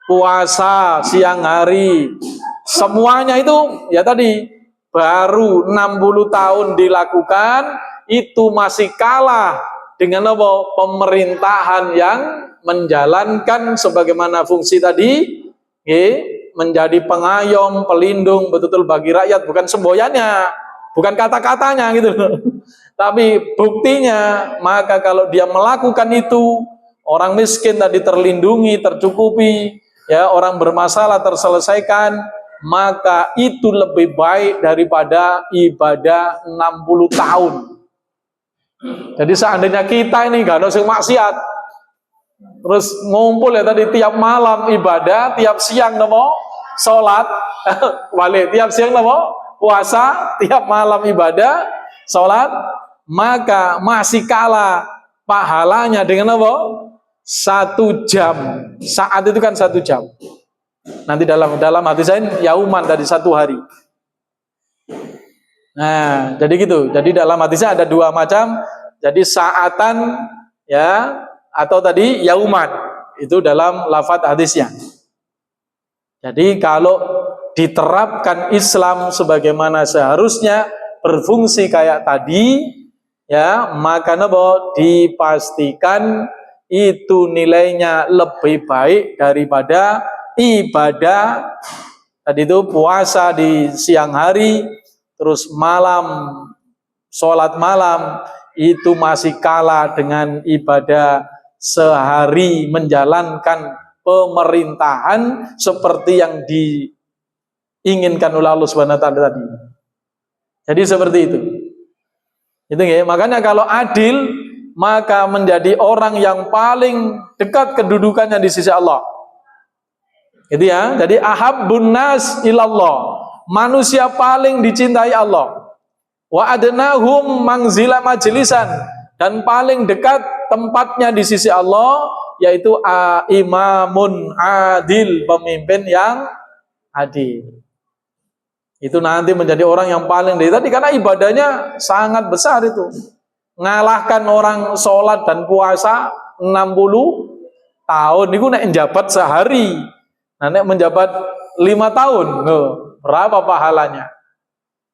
puasa siang hari, semuanya itu ya tadi baru 60 tahun dilakukan, itu masih kalah dengan apa? Pemerintahan yang menjalankan sebagaimana fungsi tadi, menjadi pengayom, pelindung betul-betul bagi rakyat, bukan semboyannya, bukan kata-katanya gitu loh. Tapi buktinya, maka kalau dia melakukan itu, orang miskin tadi terlindungi, tercukupi, ya, orang bermasalah terselesaikan, maka itu lebih baik daripada ibadah 60 tahun. Jadi seandainya kita ini gak ada yang maksiat, terus ngumpul ya tadi tiap malam ibadah, tiap siang namo sholat, balik tiap siang namo puasa, tiap malam ibadah, sholat, maka masih kalah pahalanya dengan apa? 1 jam. Saat itu kan 1 jam. Nanti dalam hadis lain yauman tadi 1 hari. Nah, jadi gitu. Jadi dalam hadisnya ada 2 macam. Jadi saatan, ya, atau tadi yauman. Itu dalam lafadz hadisnya. Jadi kalau diterapkan Islam sebagaimana seharusnya, berfungsi kayak tadi, ya, maka dipastikan itu nilainya lebih baik daripada ibadah tadi itu puasa di siang hari, terus malam sholat malam, itu masih kalah dengan ibadah sehari menjalankan pemerintahan seperti yang diinginkan oleh Allah Subhanahu wa taala tadi. Jadi seperti itu. Itu ya, makanya kalau adil maka menjadi orang yang paling dekat kedudukannya di sisi Allah. Itu ya. Jadi ahabbun nas ilallah. Manusia paling dicintai Allah. Wa adnahum manzila majlisan, dan paling dekat tempatnya di sisi Allah yaitu imamun adil, pemimpin yang adil. Itu nanti menjadi orang yang paling dari tadi karena ibadahnya sangat besar itu. Ngalahkan orang sholat dan puasa 60 tahun itu nek menjabat sehari. Nah, nek menjabat 5 tahun, berapa pahalanya?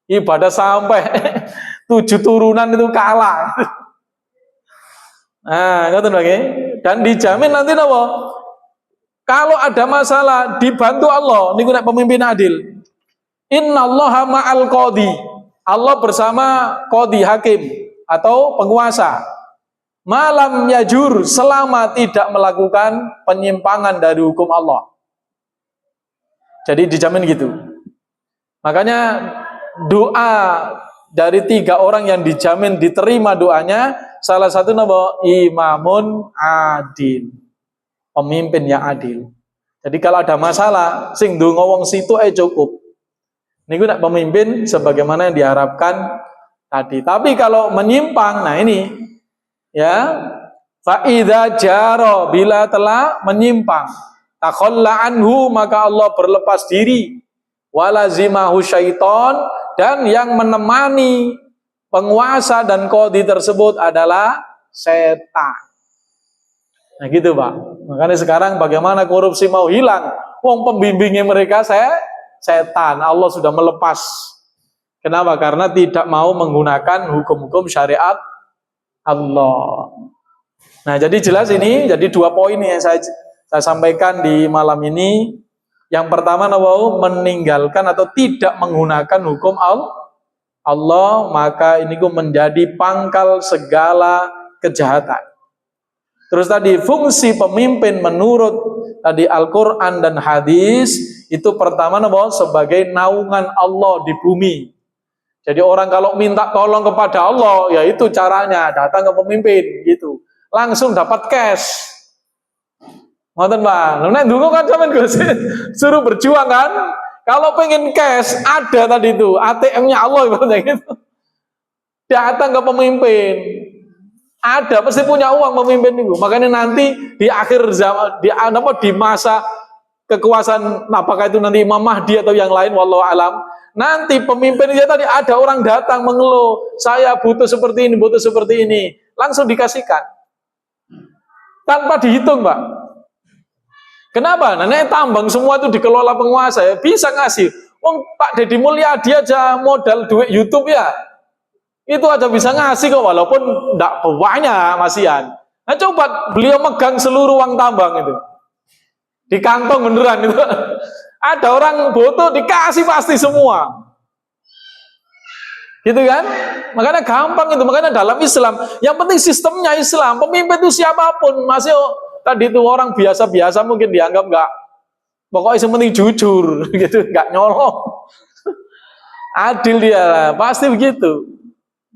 Ibadah sampai 7 turunan itu kalah. Nah, ngoten lagi. Dan dijamin nanti apa? Kalau ada masalah dibantu Allah, niku nek pemimpin adil. Innallaha ma'al qadhi. Allah bersama qadhi, hakim atau penguasa. Malam yajur, selama tidak melakukan penyimpangan dari hukum Allah. Jadi dijamin gitu. Makanya doa dari 3 orang yang dijamin diterima doanya, salah satu nama imamun adil, pemimpin yang adil. Jadi kalau ada masalah sing ndonga wong situ cukup. Niku nak pemimpin sebagaimana yang diharapkan tadi. Tapi kalau menyimpang, nah ini ya, fa idza jara, bila telah menyimpang, takhalla anhu, maka Allah berlepas diri, walazimahu syaiton, dan yang menemani penguasa dan qadhi tersebut adalah setan. Nah gitu Pak. Makanya sekarang bagaimana korupsi mau hilang? Wong pembimbingnya mereka setan. Allah sudah melepas Kenapa? Karena tidak mau menggunakan hukum-hukum syariat Allah. Nah, jadi jelas ini, jadi 2 poin yang saya sampaikan di malam ini. Yang pertama, meninggalkan atau tidak menggunakan hukum Allah, maka ini menjadi pangkal segala kejahatan. Terus tadi fungsi pemimpin menurut tadi Al-Quran dan hadis itu pertama sebagai naungan Allah di bumi. Jadi orang kalau minta tolong kepada Allah, ya itu caranya datang ke pemimpin gitu, langsung dapat cash. Ngoten Pak. Nek dulu kan sampean suruh berjuang kan? Kalau pengen cash ada tadi itu ATM-nya Allah ibaratnya gitu. Datang ke pemimpin. Ada pasti punya uang pemimpin itu. Makanya nanti di akhir zaman di masa kekuasaan apakah itu nanti Imam Mahdi atau yang lain wallahu alam, nanti pemimpin dia tadi ada orang datang mengeluh, saya butuh seperti ini, butuh seperti ini, langsung dikasihkan. Tanpa dihitung, Pak. Kenapa? Nah, tambang semua itu dikelola penguasa ya, bisa ngasih. Pak Deddy Mulyadi aja modal duit YouTube ya. Itu aja bisa ngasih kok walaupun enggak banyak masihan. Nah, coba beliau megang seluruh uang tambang itu. Di kantong beneran itu. Ada orang butuh dikasih pasti semua. Gitu kan? Makanya gampang itu. Makanya dalam Islam, yang penting sistemnya Islam. Pemimpin itu siapapun, masih tadi itu orang biasa-biasa mungkin dianggap enggak, pokoknya yang penting jujur gitu, enggak nyolong, adil dia, pasti begitu,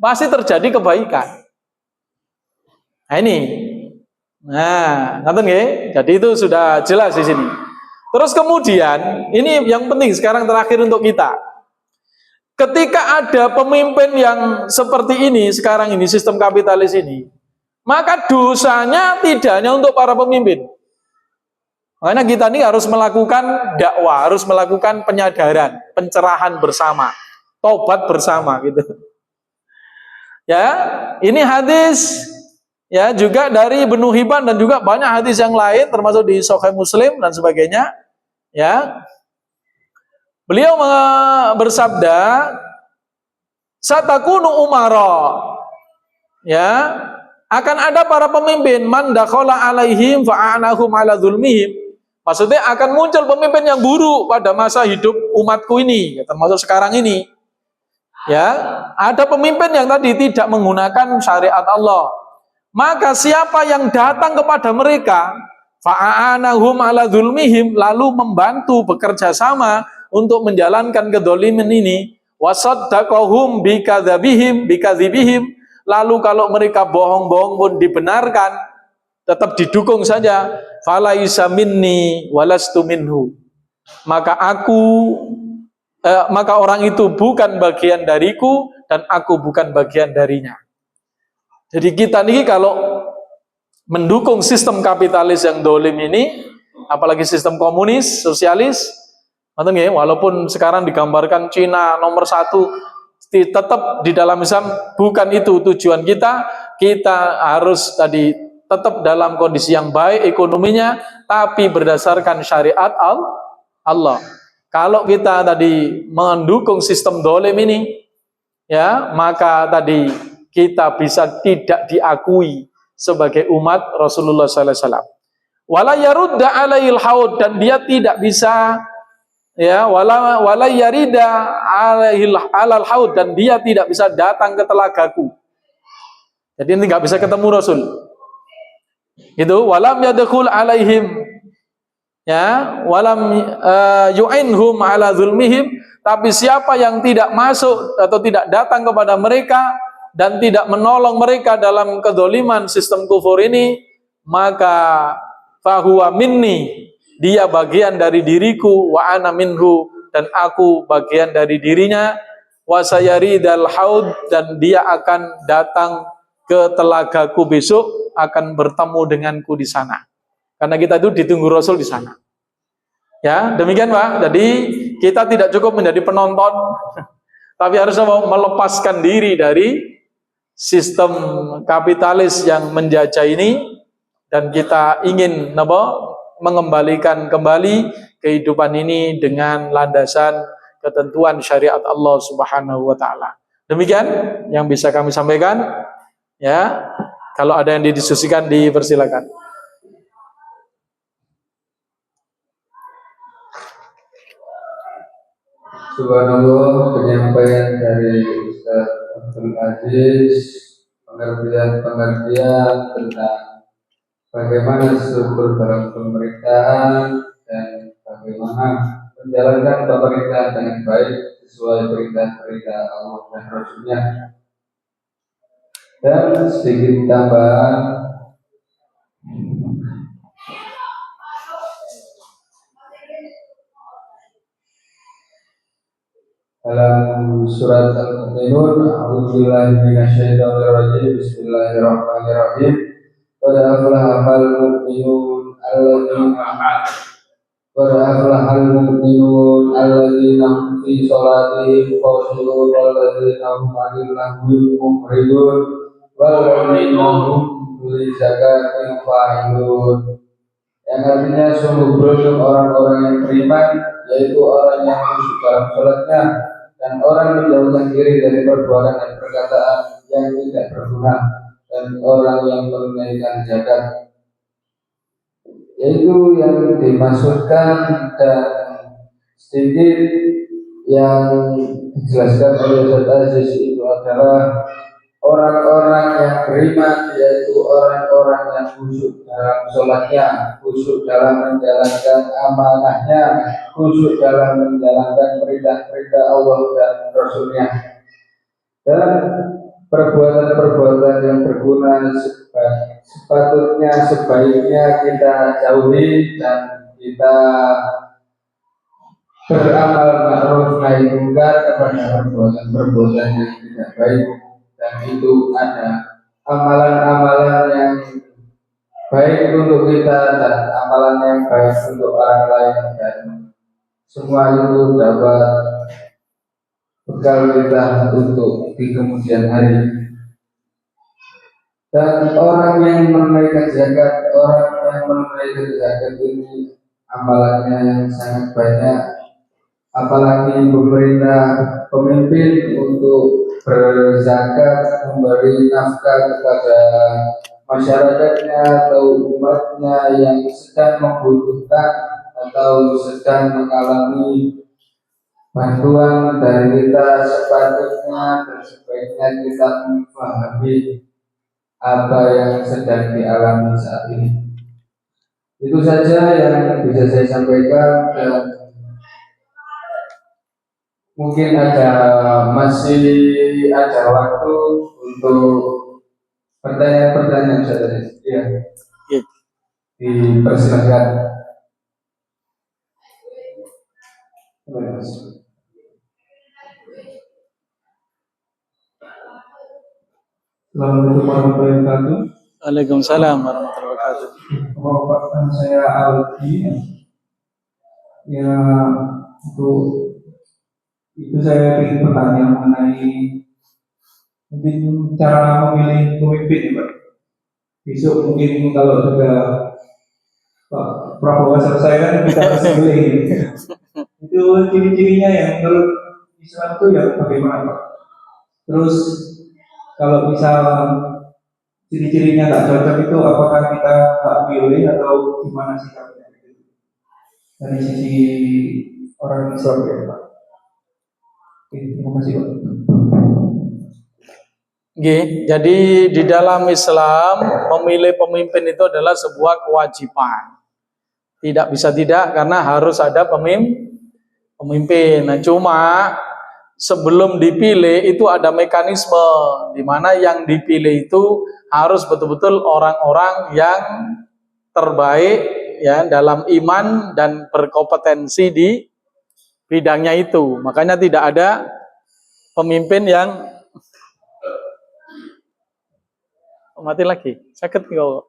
pasti terjadi kebaikan. Nah ini, ngerti nggih? Jadi itu sudah jelas di sini. Terus kemudian ini yang penting sekarang terakhir untuk kita. Ketika ada pemimpin yang seperti ini sekarang ini sistem kapitalis ini, maka dosanya tidak hanya untuk para pemimpin. Makanya kita ini harus melakukan dakwah, harus melakukan penyadaran, pencerahan bersama, tobat bersama gitu. Ya, ini hadis ya juga dari Ibnu Hibban dan juga banyak hadis yang lain termasuk di Sahih Muslim dan sebagainya. Ya. Beliau bersabda, "Satakunu umara." Ya, akan ada para pemimpin man dakhala alaihim fa'anahum ala dzulmihim. Maksudnya akan muncul pemimpin yang buruk pada masa hidup umatku ini, termasuk sekarang ini. Ya, ada pemimpin yang tadi tidak menggunakan syariat Allah. Maka siapa yang datang kepada mereka fa'anahum ala dzulmihim, lalu membantu bekerja sama untuk menjalankan kedzaliman ini, wasaddaqahum bikadzibihim, lalu kalau mereka bohong-bohong pun dibenarkan, tetap didukung saja, falaisa minni walastu minhu, maka orang itu bukan bagian dariku dan aku bukan bagian darinya. Jadi kita nih kalau mendukung sistem kapitalis yang dolim ini, apalagi sistem komunis, sosialis, walaupun sekarang digambarkan Cina nomor 1, tetap di dalam Islam bukan itu tujuan kita. Kita harus tadi tetap dalam kondisi yang baik ekonominya, tapi berdasarkan syariat Allah. Kalau kita tadi mendukung sistem dolim ini, ya maka tadi kita bisa tidak diakui sebagai umat Rasulullah SAW. Wala yarudda alaihil haud, dan dia tidak bisa ya wala yarida alal haud, dan dia tidak bisa datang ke telagaku. Jadi ini nggak bisa ketemu Rasul. Itu walam yadkhul alaihim, ya walam yu'inhum ala zulmihim, tapi siapa yang tidak masuk atau tidak datang kepada mereka dan tidak menolong mereka dalam kedzaliman sistem kufur ini, maka fahuwa minni, dia bagian dari diriku, wa ana minhu, dan aku bagian dari dirinya, wa sayaridal haud, dan dia akan datang ke telagaku besok, akan bertemu denganku di sana. Karena kita itu ditunggu Rasul di sana. Ya, demikian Pak. Jadi kita tidak cukup menjadi penonton, tapi harus melepaskan diri dari sistem kapitalis yang menjajah ini, dan kita ingin mengembalikan kembali kehidupan ini dengan landasan ketentuan syariat Allah Subhanahu wa taala. Demikian yang bisa kami sampaikan. Ya, kalau ada yang didiskusikan dipersilakan. Subhanallah, penyampaian dari Ustaz Abdul Aziz, pengertian-pengertian tentang bagaimana struktur dalam pemerintahan dan bagaimana menjalankan pemerintahan dengan baik sesuai perintah-perintah Allah dan Rasulnya. Dan sedikit tambahan, dalam surat Al-Mu'minun, a'udzubillahi minasyaitonirrajim, bismillahirrahmanirrahim. Qad aflahal mu'minun alladzina hum fi sholatihim khashi'un walladzina hum 'anil lahwi mu'ridun walladzina hum li zakatihim fa'ilun. Yang artinya sungguh beruntung orang-orang yang beriman, yaitu orang yang khusyuk dalam sholatnya dan orang menjauhkan diri dari perbuatan dan perkataan yang tidak berguna, dan orang yang menunaikan zakat, yaitu yang dimaksudkan. Dan sedikit yang dijelaskan oleh Ustaz Aziz itu adalah orang-orang yang beriman, yaitu orang-orang yang khusyuk dalam sholatnya, khusyuk dalam menjalankan amanahnya, khusyuk dalam menjalankan perintah-perintah Allah dan Rasulnya, dan perbuatan-perbuatan yang berguna sebaiknya kita jauhi, dan kita beramal ma'ruf nahi munkar kepada perbuatan-perbuatan yang tidak baik. Dan itu ada amalan-amalan yang baik untuk kita dan amalan yang baik untuk orang lain, dan semua itu dapat bekal kita untuk di kemudian hari. Dan orang yang menunaikan zakat, ini amalannya yang sangat banyak, apalagi pemerintah, pemimpin untuk berzakat, memberi nafkah kepada masyarakatnya atau umatnya yang sedang membutuhkan atau sedang mengalami bantuan dari kita. Sepatutnya dan sebaiknya kita memahami apa yang sedang dialami saat ini. Itu saja yang bisa saya sampaikan, dan mungkin masih ada waktu untuk pertanyaan-pertanyaan saja. Ya, dipersilakan. Assalamualaikum warahmatullahi wabarakatuh. Waalaikumsalam warahmatullahi wabarakatuh. Bapak, saya Aldi. Ya, untuk itu saya ingin bertanya mengenai mungkin cara memilih pemimpin, Pak. Besok mungkin kalau sudah Pak Prabowo selesai kan kita harus pilih. Itu ciri-cirinya yang menurut Islam itu ya bagaimana, Pak? Terus kalau misal ciri-cirinya nggak cocok itu, apakah kita nggak pilih atau gimana sih dari sisi orang Islam ya, Pak? Oke, terima kasih, Pak. Jadi di dalam Islam memilih pemimpin itu adalah sebuah kewajiban. Tidak bisa tidak, karena harus ada pemimpin. Nah, cuma sebelum dipilih itu ada mekanisme di mana yang dipilih itu harus betul-betul orang-orang yang terbaik ya dalam iman dan berkompetensi di bidangnya itu. Makanya tidak ada pemimpin yang mati lagi. Sakit kau.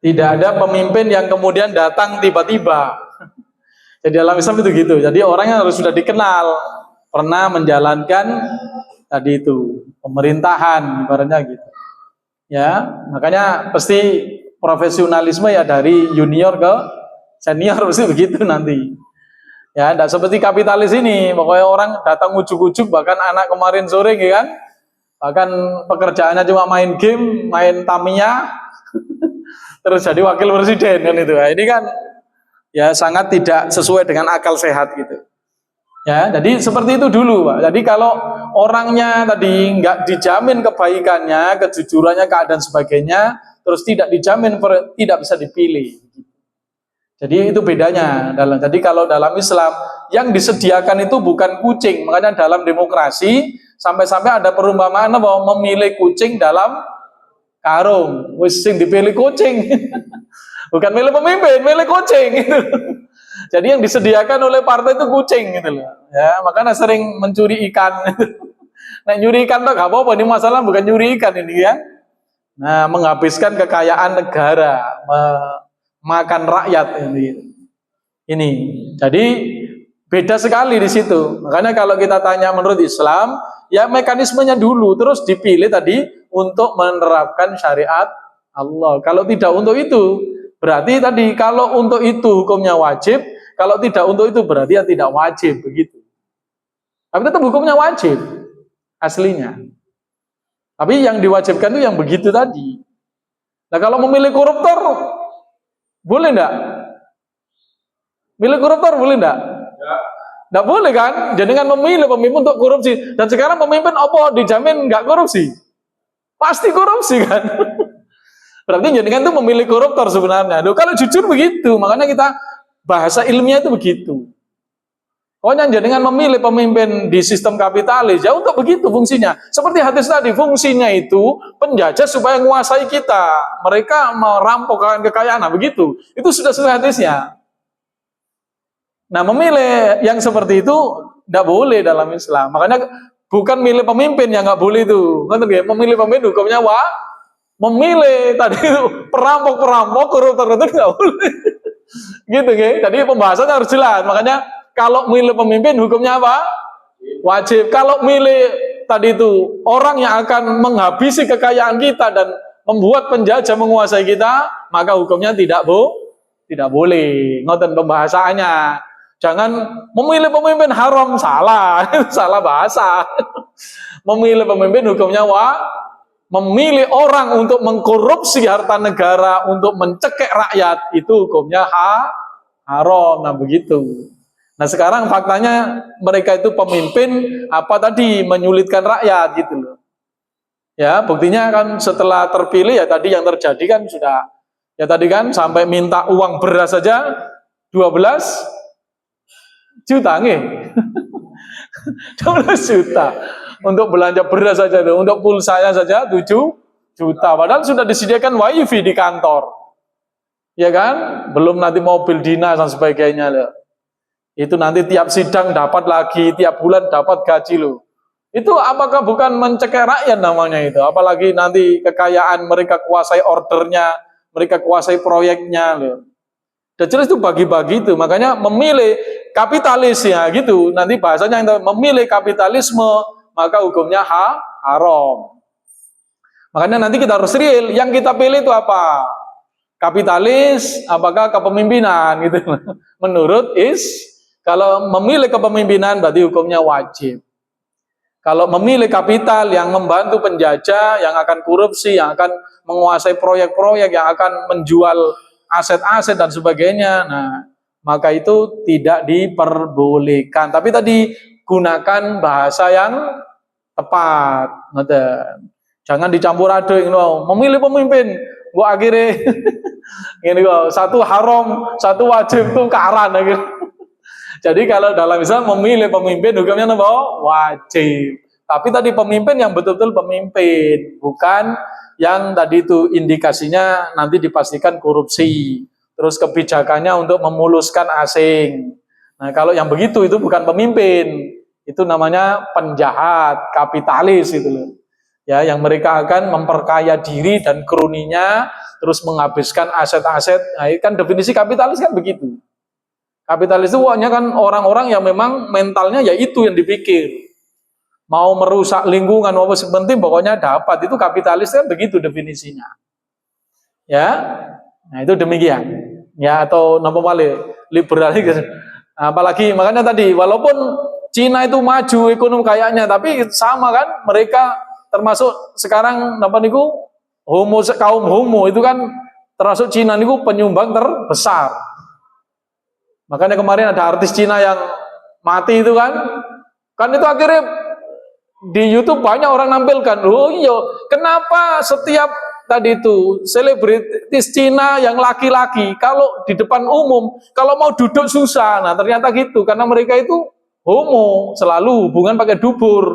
Tidak ada pemimpin yang kemudian datang tiba-tiba. Jadi dalam Islam itu gitu. Jadi orangnya harus sudah dikenal, pernah menjalankan tadi itu pemerintahan, ibaratnya gitu. Ya, makanya pasti profesionalisme ya dari junior ke Senior mesti begitu nanti. Ya, tidak seperti kapitalis ini. Pokoknya orang datang ujuk-ujuk, bahkan anak kemarin sore, ya kan? Bahkan pekerjaannya cuma main game, main Tamiya, terus jadi wakil presiden kan itu. Nah, ini kan ya sangat tidak sesuai dengan akal sehat gitu. Ya, jadi seperti itu dulu, Pak. Jadi kalau orangnya tadi nggak dijamin kebaikannya, kejujurannya, keadaan sebagainya, terus tidak dijamin tidak bisa dipilih. Jadi itu bedanya. Jadi kalau dalam Islam yang disediakan itu bukan kucing, makanya dalam demokrasi sampai-sampai ada perumpamaan bahwa memilih kucing dalam karung, wis sing dipilih kucing. Bukan milih pemimpin, milih kucing gitu. Jadi yang disediakan oleh partai itu kucing gitu loh. Ya, makanya sering mencuri ikan. Nah, nyuri ikan tuh gak apa-apa, ini masalah bukan nyuri ikan ini ya. Nah, menghabiskan kekayaan negara, makan rakyat ini. Ini. Jadi beda sekali di situ. Makanya kalau kita tanya menurut Islam, ya mekanismenya dulu terus dipilih tadi untuk menerapkan syariat Allah. Kalau tidak untuk itu, berarti tadi kalau untuk itu hukumnya wajib, kalau tidak untuk itu berarti ya tidak wajib begitu. Tapi tetap hukumnya wajib aslinya. Tapi yang diwajibkan itu yang begitu tadi. Nah, kalau memilih koruptor boleh enggak? Milih koruptor boleh enggak? Enggak boleh kan? Jadi kan memilih pemimpin untuk korupsi. Dan sekarang pemimpin apa dijamin enggak korupsi? Pasti korupsi kan? Berarti jenengan itu memilih koruptor sebenarnya. Loh, kalau jujur begitu, makanya kita bahasa ilmiah itu begitu. Pokoknya jenengan memilih pemimpin di sistem kapitalis, ya untuk begitu fungsinya. Seperti hadis tadi, fungsinya itu penjajah supaya menguasai kita. Mereka merampok kekayaan, nah begitu. Itu sudah sesuai hadisnya. Nah, memilih yang seperti itu tidak boleh dalam Islam. Makanya bukan milih pemimpin yang nggak boleh itu. Memilih pemimpin hukumnya memilih tadi itu perampok, koruptor itu nggak boleh. Gitu ya. Jadi pembahasannya harus jelas. Makanya kalau milih pemimpin hukumnya apa? Wajib. Kalau milih tadi itu orang yang akan menghabisi kekayaan kita dan membuat penjajah menguasai kita, maka hukumnya tidak boleh. Ngoten pembahasannya. Jangan memilih pemimpin haram, salah. Salah bahasa. Memilih pemimpin hukumnya memilih orang untuk mengkorupsi harta negara, untuk mencekik rakyat, itu hukumnya haram. Nah begitu. Nah sekarang faktanya mereka itu pemimpin apa tadi menyulitkan rakyat gitu loh. Ya buktinya kan setelah terpilih ya tadi yang terjadi kan sudah ya tadi kan sampai minta uang beras saja 12 juta nih. 12 juta untuk belanja beras saja tuh, untuk pulsanya saja 7 juta. Padahal sudah disediakan wifi di kantor. Ya kan? Belum nanti mobil dinas dan sebagainya loh. Itu nanti tiap sidang dapat lagi, tiap bulan dapat gaji loh. Itu apakah bukan mencekik rakyat namanya itu? Apalagi nanti kekayaan mereka kuasai ordernya, mereka kuasai proyeknya loh. Dan jelas itu bagi-bagi itu. Makanya memilih kapitalis ya gitu. Nanti bahasanya yang memilih kapitalisme, maka hukumnya haram. Makanya nanti kita harus real. Yang kita pilih itu apa? Kapitalis, apakah kepemimpinan gitu. Menurut kalau memilih kepemimpinan berarti hukumnya wajib. Kalau memilih kapital yang membantu penjajah, yang akan korupsi, yang akan menguasai proyek-proyek, yang akan menjual aset-aset dan sebagainya, nah maka itu tidak diperbolehkan. Tapi tadi gunakan bahasa yang tepat. Jangan dicampur aduk. Memilih pemimpin, gua akhirnya ini kok satu haram, satu wajib tuh karan gitu. Jadi kalau dalam Islam memilih pemimpin hukumnya apa? Wajib. Tapi tadi pemimpin yang betul-betul pemimpin, bukan yang tadi itu indikasinya nanti dipastikan korupsi. Terus kebijakannya untuk memuluskan asing. Nah, kalau yang begitu itu bukan pemimpin. Itu namanya penjahat, kapitalis itu loh. Ya, yang mereka akan memperkaya diri dan kroninya, terus menghabiskan aset-aset. Nah, kan definisi kapitalis kan begitu. Kapitalis itu pokoknya kan orang-orang yang memang mentalnya ya itu yang dipikir. Mau merusak lingkungan, apa sepenting pokoknya dapat. Itu kapitalis kan begitu definisinya. Ya, nah itu demikian. ya, atau nama wale liberal gitu. Apalagi makanya tadi walaupun Cina itu maju ekonomi kayaknya, tapi sama kan mereka termasuk sekarang apa niku kaum homo itu kan termasuk Cina niku penyumbang terbesar. Makanya kemarin ada artis Cina yang mati itu kan itu akhirnya di YouTube banyak orang nampilkan, oh iya, kenapa setiap tadi itu selebritis Cina yang laki-laki kalau di depan umum kalau mau duduk susah. Nah ternyata gitu karena mereka itu homo, selalu hubungan pakai dubur.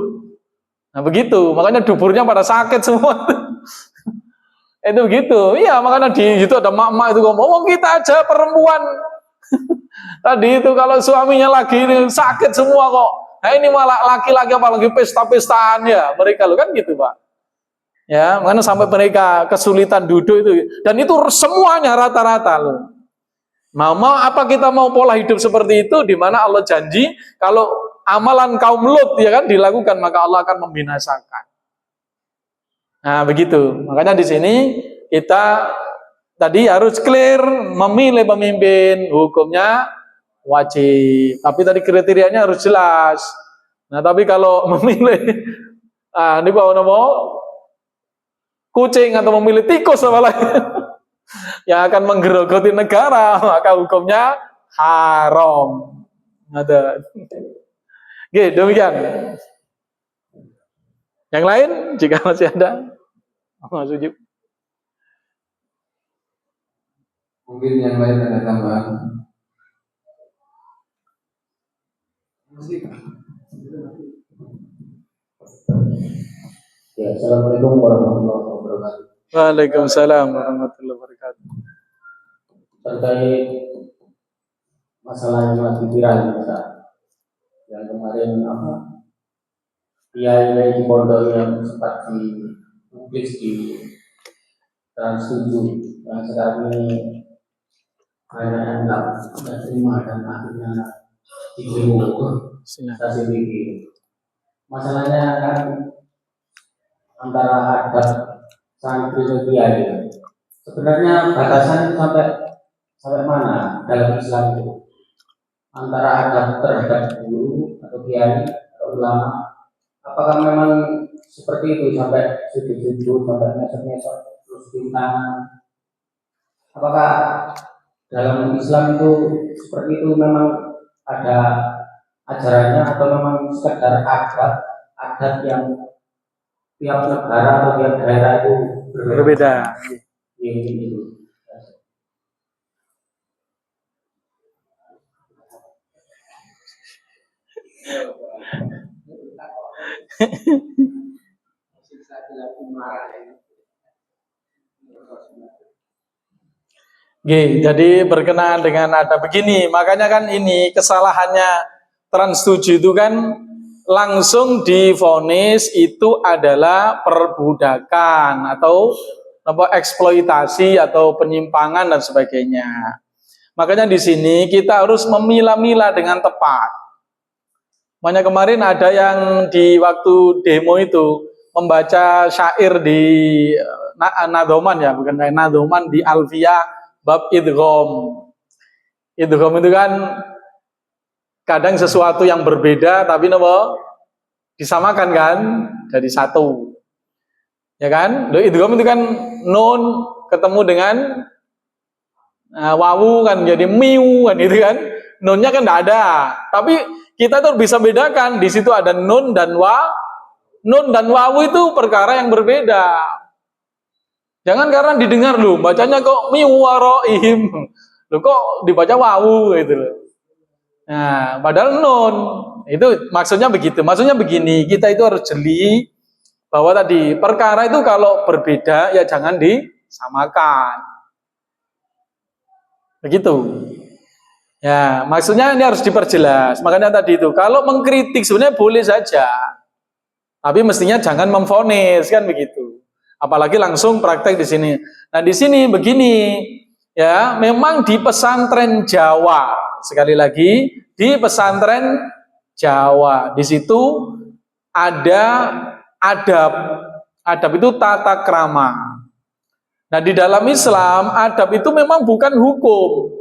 Nah begitu, makanya duburnya pada sakit semua. Itu begitu. Iya, makanya di situ ada mak-mak itu ngomong, kita aja perempuan. Tadi itu kalau suaminya lagi sakit semua kok. Nah ini malah laki-laki apalagi pesta-pestaan ya mereka lo kan gitu Pak. Ya, makanya sampai mereka kesulitan duduk itu dan itu semuanya rata-rata loh. Mau apa kita mau pola hidup seperti itu di mana Allah janji kalau amalan kaum Lut ya kan dilakukan maka Allah akan membinasakan. Nah, begitu. Makanya di sini kita tadi harus clear memilih pemimpin hukumnya wajib. Tapi tadi kriterianya harus jelas. Nah, tapi kalau memilih ini mau kucing atau memilih tikus apalagi yang akan menggerogoti negara, maka hukumnya haram. Ada. Oke, demikian. Yang lain jika masih ada, Mas Ujib. Mungkin yang lain ada tambahan. Ya, Assalamualaikum warahmatullahi wabarakatuh. Waalaikumsalam warahmatullahi wabarakatuh. Terkait masalah yang lagi viral yang kemarin kiai di pondok yang sempat dipublis di Trans 7 yang sekarang ini hanya nggak terima dan akhirnya diterima stasiun TV. Masalahnya kan antara adat santri dan kiai. Sebenarnya batasan sampai mana dalam Islam itu antara adat terhadap guru atau kiai atau ulama? Apakah memang seperti itu sampai sujud-sujud sampai mesot-mesot terus bintang? Apakah dalam Islam itu seperti itu memang ada ajarannya atau memang sekedar adat yang tiap negara atau tiap daerah itu Berbeda. Itu. Jadi berkenaan dengan ada begini, makanya kan ini kesalahannya Trans 7 itu kan langsung divonis itu adalah perbudakan atau eksploitasi atau penyimpangan dan sebagainya. Makanya di sini kita harus memilah-milah dengan tepat. Makanya kemarin ada yang di waktu demo itu membaca syair di Nadoman ya, bukan kayak Nadoman di Alfiyah bab idgham. Idgham itu kan kadang sesuatu yang berbeda tapi disamakan kan jadi satu. Ya kan? Idgham itu kan nun ketemu dengan wawu kan jadi miu kan itu kan. Nunnya kan enggak ada. Tapi kita tuh bisa bedakan di situ ada nun dan wawu itu perkara yang berbeda. Jangan karena didengar loh, bacanya kok miwaroihim. Loh kok dibaca wawu gitu loh. Nah, padahal nun. Itu maksudnya begitu. Maksudnya begini, kita itu harus jeli bahwa tadi perkara itu kalau berbeda ya jangan disamakan. Begitu. Ya, maksudnya ini harus diperjelas. Makanya tadi itu kalau mengkritik sebenarnya boleh saja. Tapi mestinya jangan memvonis kan begitu. Apalagi langsung praktek di sini. Nah, di sini begini, ya, memang di pesantren Jawa, sekali lagi, di pesantren Jawa, di situ ada adab. Adab itu tata krama. Nah, di dalam Islam, adab itu memang bukan hukum.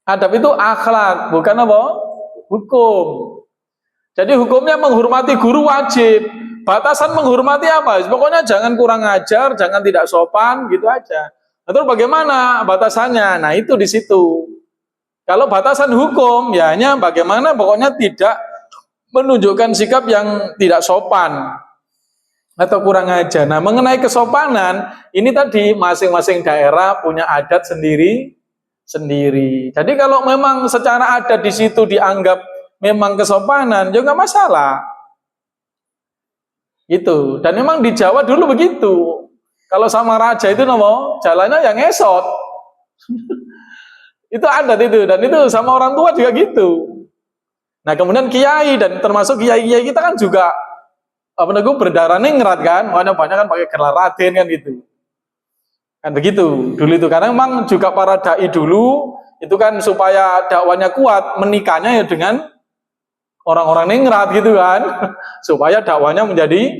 Adab itu akhlak, bukan apa? Hukum. Jadi hukumnya menghormati guru wajib. Batasan menghormati apa? Pokoknya jangan kurang ajar, jangan tidak sopan, gitu aja. Nah, terus bagaimana batasannya? Nah, itu di situ. Kalau batasan hukum, ya hanya bagaimana pokoknya tidak menunjukkan sikap yang tidak sopan atau kurang ajar. Nah, mengenai kesopanan, ini tadi masing-masing daerah punya adat sendiri. Jadi kalau memang secara adat di situ dianggap memang kesopanan, ya nggak masalah. Gitu. Dan memang di Jawa dulu begitu. Kalau sama raja itu jalannya yang ngesot. Itu adat itu, dan itu sama orang tua juga gitu. Nah, kemudian kiai, dan termasuk kiai-kiai kita kan juga berdarah ningrat kan, makanya banyak kan pakai gelar raden kan gitu. Kan begitu dulu itu, karena memang juga para dai dulu itu kan supaya dakwanya kuat, menikahnya ya dengan orang-orang ningrat gitu kan, supaya dakwanya menjadi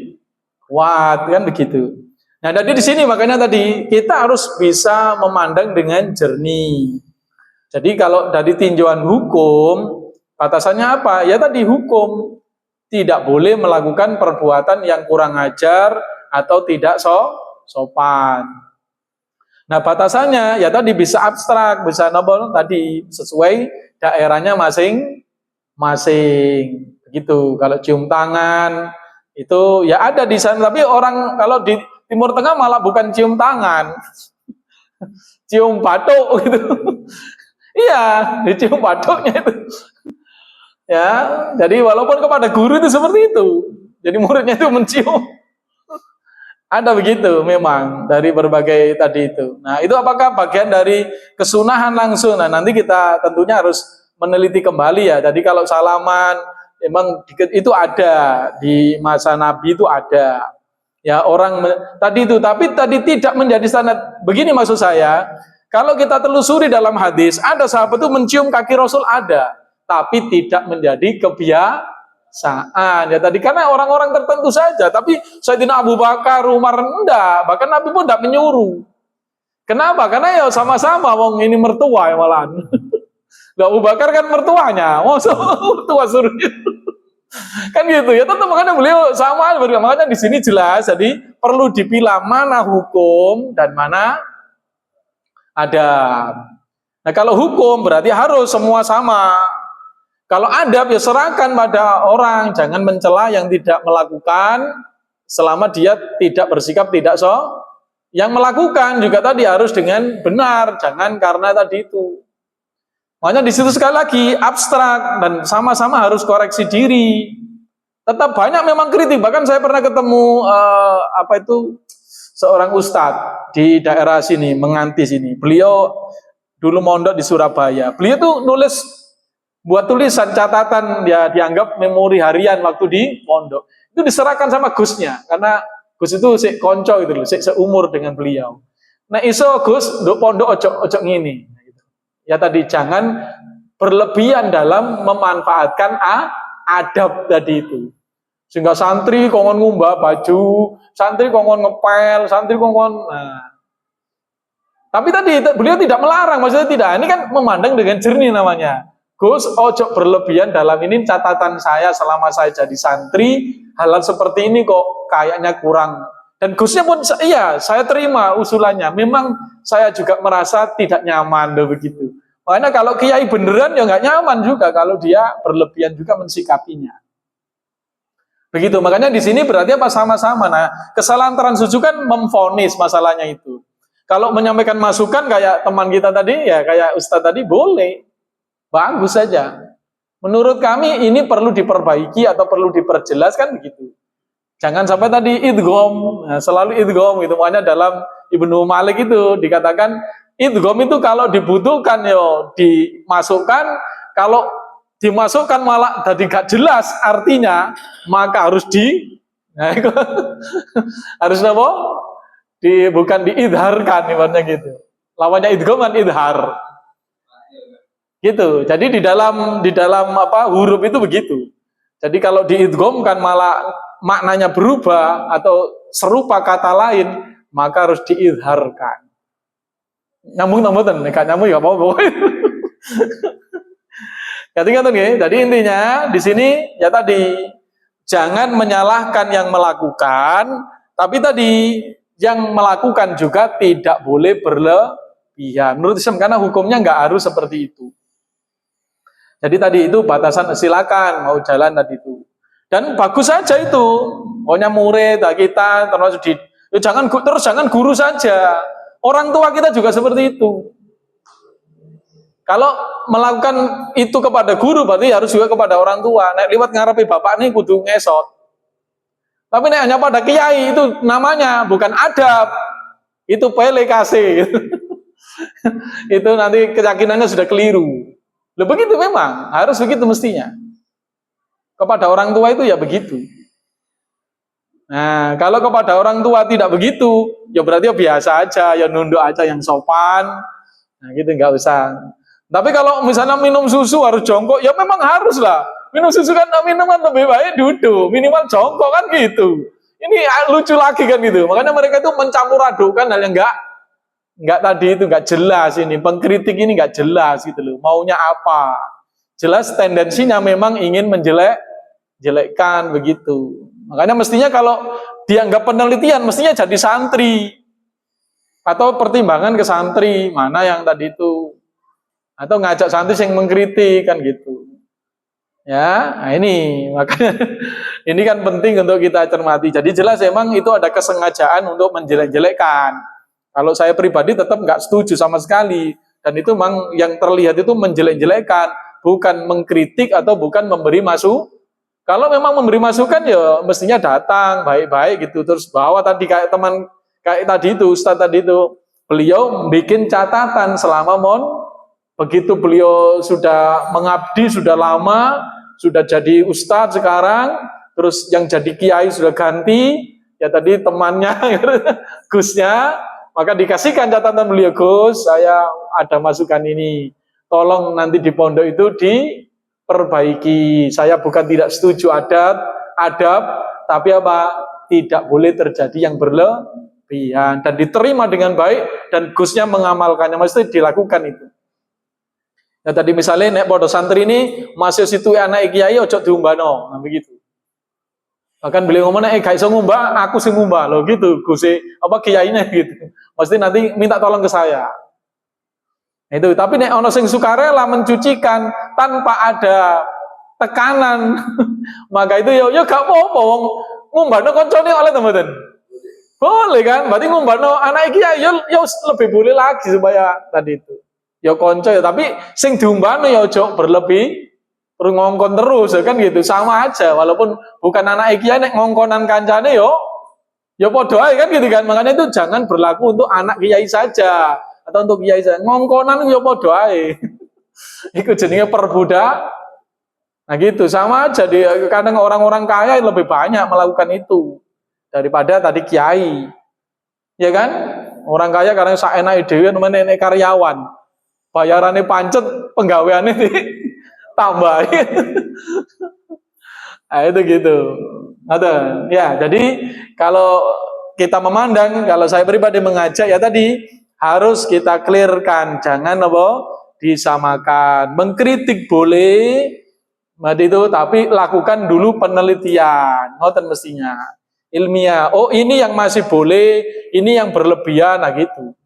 kuat kan begitu. Nah, jadi di sini makanya tadi kita harus bisa memandang dengan jernih. Jadi kalau dari tinjauan hukum, batasannya apa? Ya tadi hukum tidak boleh melakukan perbuatan yang kurang ajar atau tidak sopan. Nah, batasannya ya tadi bisa abstrak, bisa tadi sesuai daerahnya masing-masing. Begitu. Kalau cium tangan itu ya ada di sana, tapi orang kalau di Timur Tengah malah bukan cium tangan, cium batuk gitu. Iya, dicium batuknya itu. Ya, jadi walaupun kepada guru itu seperti itu, jadi muridnya itu mencium. Ada begitu memang dari berbagai tadi itu. Nah, itu apakah bagian dari kesunahan langsung? Nah, nanti kita tentunya harus meneliti kembali ya. Jadi kalau salaman memang itu ada di masa Nabi itu ada. Ya orang tadi itu, tapi tadi tidak menjadi standar. Begini maksud saya, kalau kita telusuri dalam hadis, ada sahabat itu mencium kaki Rasul ada, tapi tidak menjadi kebiasaan. Ya tadi karena orang-orang tertentu saja, tapi Sayyidina Abu Bakar, Umar enggak, bahkan Nabi pun tidak menyuruh. Kenapa? Karena ya sama-sama, wong ini mertua ya malahan. Abu Bakar kan mertuanya, mertua suruh kan gitu ya, tetap makanya beliau sama, makanya di sini jelas, jadi perlu dipilah mana hukum dan mana adab. Nah, kalau hukum berarti harus semua sama. Kalau adab ya serahkan pada orang, jangan mencela yang tidak melakukan selama dia tidak bersikap tidak yang melakukan juga tadi harus dengan benar, jangan karena tadi itu. Makanya di situ sekali lagi abstrak dan sama-sama harus koreksi diri. Tetap banyak memang kritik. Bahkan saya pernah ketemu seorang ustadz di daerah sini, Menganti sini. Beliau dulu mondok di Surabaya. Beliau tuh buat tulisan catatan, ya dianggap memori harian waktu di mondok. Itu diserahkan sama Gusnya, karena Gus itu sik konco gitu loh, sik seumur dengan beliau. Nah iso Gus, nduk pondok ojo ngini. Ya tadi jangan berlebihan dalam memanfaatkan adab tadi itu. Sehingga santri kongon ngumbah baju, santri kongon ngepel, santri kongon. Nah. Tapi tadi beliau tidak melarang, maksudnya tidak. Ini kan memandang dengan jernih namanya. Gus, ojo berlebihan dalam ini catatan saya selama saya jadi santri, hal seperti ini kok kayaknya kurang. Dan Gusnya pun, iya, saya terima usulannya. Memang saya juga merasa tidak nyaman, begitu. Makanya kalau kiai beneran ya nggak nyaman juga kalau dia berlebihan juga mensikapinya. Begitu. Makanya di sini berarti apa sama-sama. Nah, kesalahan transsuju kan memvonis masalahnya itu. Kalau menyampaikan masukan kayak teman kita tadi, ya kayak Ustadz tadi boleh, bagus saja. Menurut kami ini perlu diperbaiki atau perlu diperjelas kan begitu. Jangan sampai tadi idgham, nah, selalu idgham gitu. Makanya dalam Ibnu Malik itu dikatakan idgham itu kalau dibutuhkan yo dimasukkan, kalau dimasukkan malah tadi gak jelas artinya, maka harus harus apa? Bukan diidharkan ibaratnya gitu. Lawannya idgham kan idhar. Gitu. Jadi di dalam huruf itu begitu. Jadi kalau diidghamkan malah maknanya berubah atau serupa kata lain, maka harus diizharkan. Nyambung mboten, nek nyambung ya apa-apa. Jadi intinya di sini ya tadi jangan menyalahkan yang melakukan, tapi tadi yang melakukan juga tidak boleh berlebihan. Menurut Islam karena hukumnya nggak harus seperti itu. Jadi tadi itu batasan silakan mau jalan tadi itu. Dan bagus saja itu. Pokoknya murid kita termasuk jangan guru saja. Orang tua kita juga seperti itu. Kalau melakukan itu kepada guru berarti harus juga kepada orang tua. Nek liwat ngarepe bapak nih kudu ngesot. Tapi nek hanya pada kiai itu namanya bukan adab. Itu pelekase gitu. Itu nanti keyakinannya sudah keliru. Loh begitu memang, harus begitu mestinya. Kepada orang tua itu ya begitu. Nah, kalau kepada orang tua tidak begitu, ya berarti ya biasa aja, ya nunduk aja yang sopan. Nah, gitu nggak usah. Tapi kalau misalnya minum susu harus jongkok, ya memang harus lah. Minum susu kan minuman lebih baik duduk, minimal jongkok kan gitu. Ini lucu lagi kan gitu. Makanya mereka itu mencampur adukan hal yang nggak tadi itu nggak jelas ini. Pengkritik ini nggak jelas gitu loh. Maunya apa? Jelas tendensinya memang ingin jelekkan begitu. Makanya mestinya kalau dianggap penelitian, mestinya jadi santri. Atau pertimbangan ke santri, mana yang tadi itu. Atau ngajak santri yang mengkritik, kan gitu. Ya, nah ini, makanya ini kan penting untuk kita cermati. Jadi jelas emang itu ada kesengajaan untuk menjelek-jelekkan. Kalau saya pribadi tetap nggak setuju sama sekali. Dan itu memang yang terlihat itu menjelek-jelekkan. Bukan mengkritik atau bukan memberi masukan. Kalau memang memberi masukan ya mestinya datang baik-baik gitu terus bawa tadi kayak teman kayak tadi itu Ustaz tadi itu beliau bikin catatan selama begitu beliau sudah mengabdi sudah lama sudah jadi Ustaz sekarang terus yang jadi kiai sudah ganti ya tadi temannya Gusnya maka dikasihkan catatan beliau Gus saya ada masukan ini tolong nanti di pondok itu perbaiki. Saya bukan tidak setuju adab, tapi apa? Tidak boleh terjadi yang berlebihan dan diterima dengan baik dan Gusnya mengamalkannya, mesti dilakukan itu. Nah tadi misalnya nek podo santri ini masih situ anak kiai ojo diumbano, nah begitu. Bahkan beliau ngomong gak iso ngumbah, aku sing ngumbah loh gitu. Gusi apa kiainya gitu. Mesti nanti minta tolong ke saya. Itu tapi nek ono sing sukarela mencucikan tanpa ada tekanan maka itu yo gak apa-apa wong ngumbano koncone oleh teman-teman boleh kan berarti ngumbano anak iki yo lebih boleh lagi supaya tadi itu yo konco ya tapi sing diumbano yo ojo berlebih terus ngongkon terus ya kan gitu sama aja walaupun bukan anak iki nek ngongkonan kancane yo padha ae kan gitu kan makanya itu jangan berlaku untuk anak kiai saja atau untuk kiai saya ngongkonan yo padha ae. Iku jenenge perbudak. Nah gitu sama aja kadang orang-orang kaya lebih banyak melakukan itu daripada tadi kiai. Ya kan? Orang kaya karena saenake dhewe nenek karyawan. Bayarannya pancet, penggaweane ditambahin. Nah itu gitu. Ada. Ya, jadi kalau kita memandang kalau saya pribadi mengajak ya tadi harus kita clearkan, jangan apa disamakan. Mengkritik boleh, itu tapi lakukan dulu penelitian, ngoten mestinya. Ilmiah. Oh, ini yang masih boleh, ini yang berlebihan, nah gitu.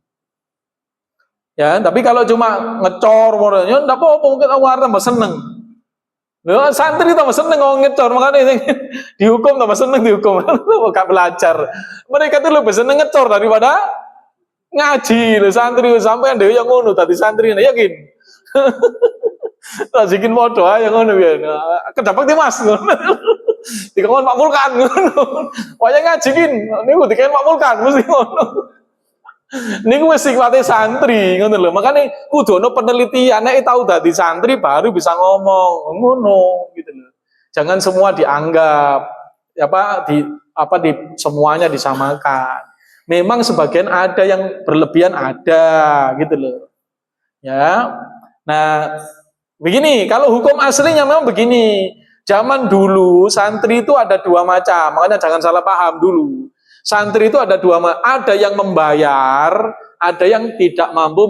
Ya, tapi kalau cuma ngecor, ya enggak apa-apa, mungkin awal tambah seneng. Loh, santri tambah seneng ngomong ngecor, makanya dihukum tambah seneng dihukum. Gak belajar. Mereka tuh lebih seneng ngecor daripada ngaji lho santri sampean dhewe yang ngono dadi santri yakin. Tajikin modho ae ngono piye. Kedapat Mas ngono. Dikon makmulkan ngono. Waya ngaji kin niku dikon makmulkan mesti ngono. Niku wis sifate santri ngono lho. Makane kudu ono penelitian nek tahu dadi santri baru bisa ngomong ngono gitu lho. Jangan semua dianggap di semuanya disamakan. Memang sebagian ada yang berlebihan ada gitu loh. Ya. Nah, begini, kalau hukum aslinya memang begini. Zaman dulu santri itu ada dua macam, makanya jangan salah paham dulu. Santri itu ada dua, ada yang membayar, ada yang tidak mampu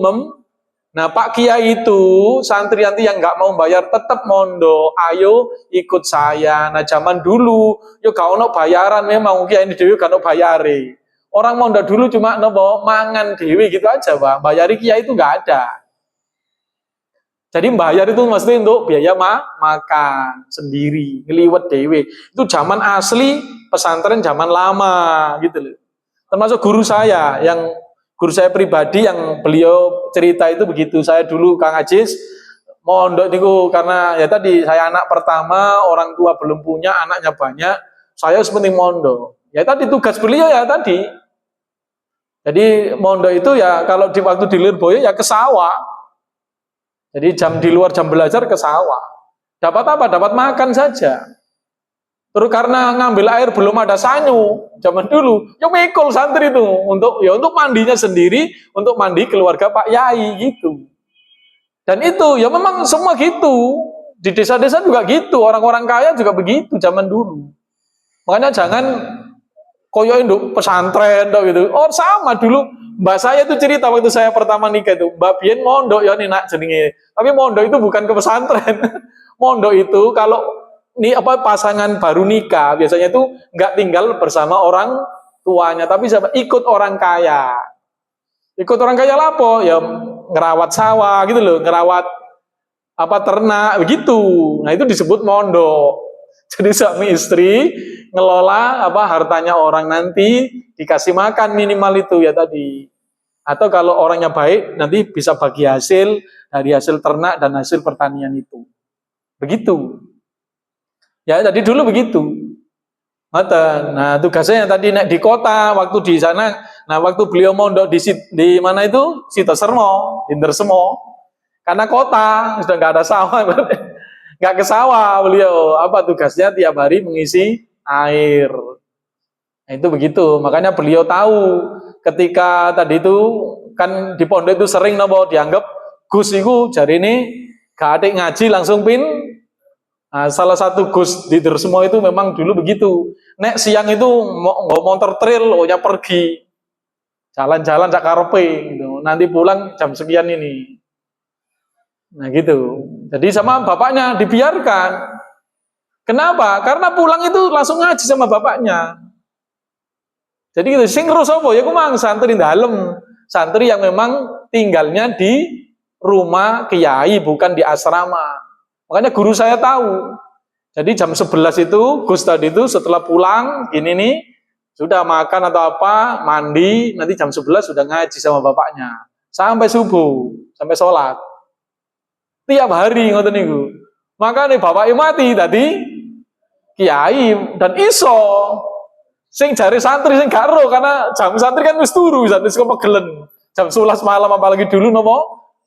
Nah, Pak Kiai itu santri nanti yang nggak mau bayar tetap mondok, ayo ikut saya. Nah, zaman dulu yo gak ono bayaran, memang kiai ini dewi gak ono bayari. Orang mondok dulu cuma nopo mangan dewi gitu aja, Pak. Bayari kiai itu nggak ada. Jadi bayar itu mesti untuk biaya makan sendiri, ngeliwet dewi. Itu zaman asli pesantren zaman lama gitu loh. Termasuk guru saya pribadi yang beliau cerita itu begitu. Saya dulu Kang Ajis mondok niku karena ya tadi saya anak pertama, orang tua belum punya, anaknya banyak, saya sepenting mondok. Ya tadi tugas beliau ya tadi. Jadi mondok itu ya kalau di waktu di Lirboyo ya ke sawah. Jadi di luar jam belajar ke sawah. Dapat apa? Dapat makan saja. Terus karena ngambil air belum ada sanyu zaman dulu, ya mikul santri itu untuk mandinya sendiri, untuk mandi keluarga Pak Yai gitu. Dan itu ya memang semua gitu. Di desa-desa juga gitu, orang-orang kaya juga begitu zaman dulu. Makanya jangan koyo induk pesantren gitu. Oh sama dulu mbak saya itu cerita waktu saya pertama nikah itu, Mbak Bien mondok ya nih nak jenenge. Tapi mondok itu bukan ke pesantren. Mondok itu kalau pasangan baru nikah biasanya itu nggak tinggal bersama orang tuanya, tapi ikut orang kaya. Ikut orang kaya lapo ya ngerawat sawah gitu loh, ngerawat ternak begitu. Nah itu disebut mondok. Jadi suami istri ngelola hartanya orang, nanti dikasih makan minimal itu ya tadi. Atau kalau orangnya baik nanti bisa bagi hasil dari hasil ternak dan hasil pertanian itu. Begitu. Ya tadi dulu begitu. Nah tugasnya tadi di kota, waktu di sana, nah waktu beliau mondok di mana itu Sitosermo, Indersemo, karena kota sudah nggak ada sawah, nggak ke sawah beliau. Tugasnya tiap hari mengisi air. Nah, itu begitu. Makanya beliau tahu ketika tadi itu kan di pondok itu sering dianggap Gus itu jari ini gak adik ngaji langsung pin. Nah, salah satu Gus di Dersemo itu memang dulu begitu. Nek siang itu mau motor trail, nya pergi jalan-jalan cakarepe gitu. Nanti pulang jam sekian ini. Nah gitu. Jadi sama bapaknya dibiarkan. Kenapa? Karena pulang itu langsung ngaji sama bapaknya. Jadi gitu. Sing rosopo ya kumang santri dalem, santri yang memang tinggalnya di rumah kiai bukan di asrama. Makanya guru saya tahu. Jadi jam 11 itu Gus tadi itu setelah pulang gini nih sudah makan atau apa, mandi, nanti jam 11 sudah ngaji sama bapaknya sampai subuh, sampai sholat. Tiap hari ngoten niku. Makanya bapaknya mati tadi kiai dan iso sing jari santri sing gak ro, karena jam santri kan wis turu, santri kok pegelen. Jam 11 malam apalagi dulu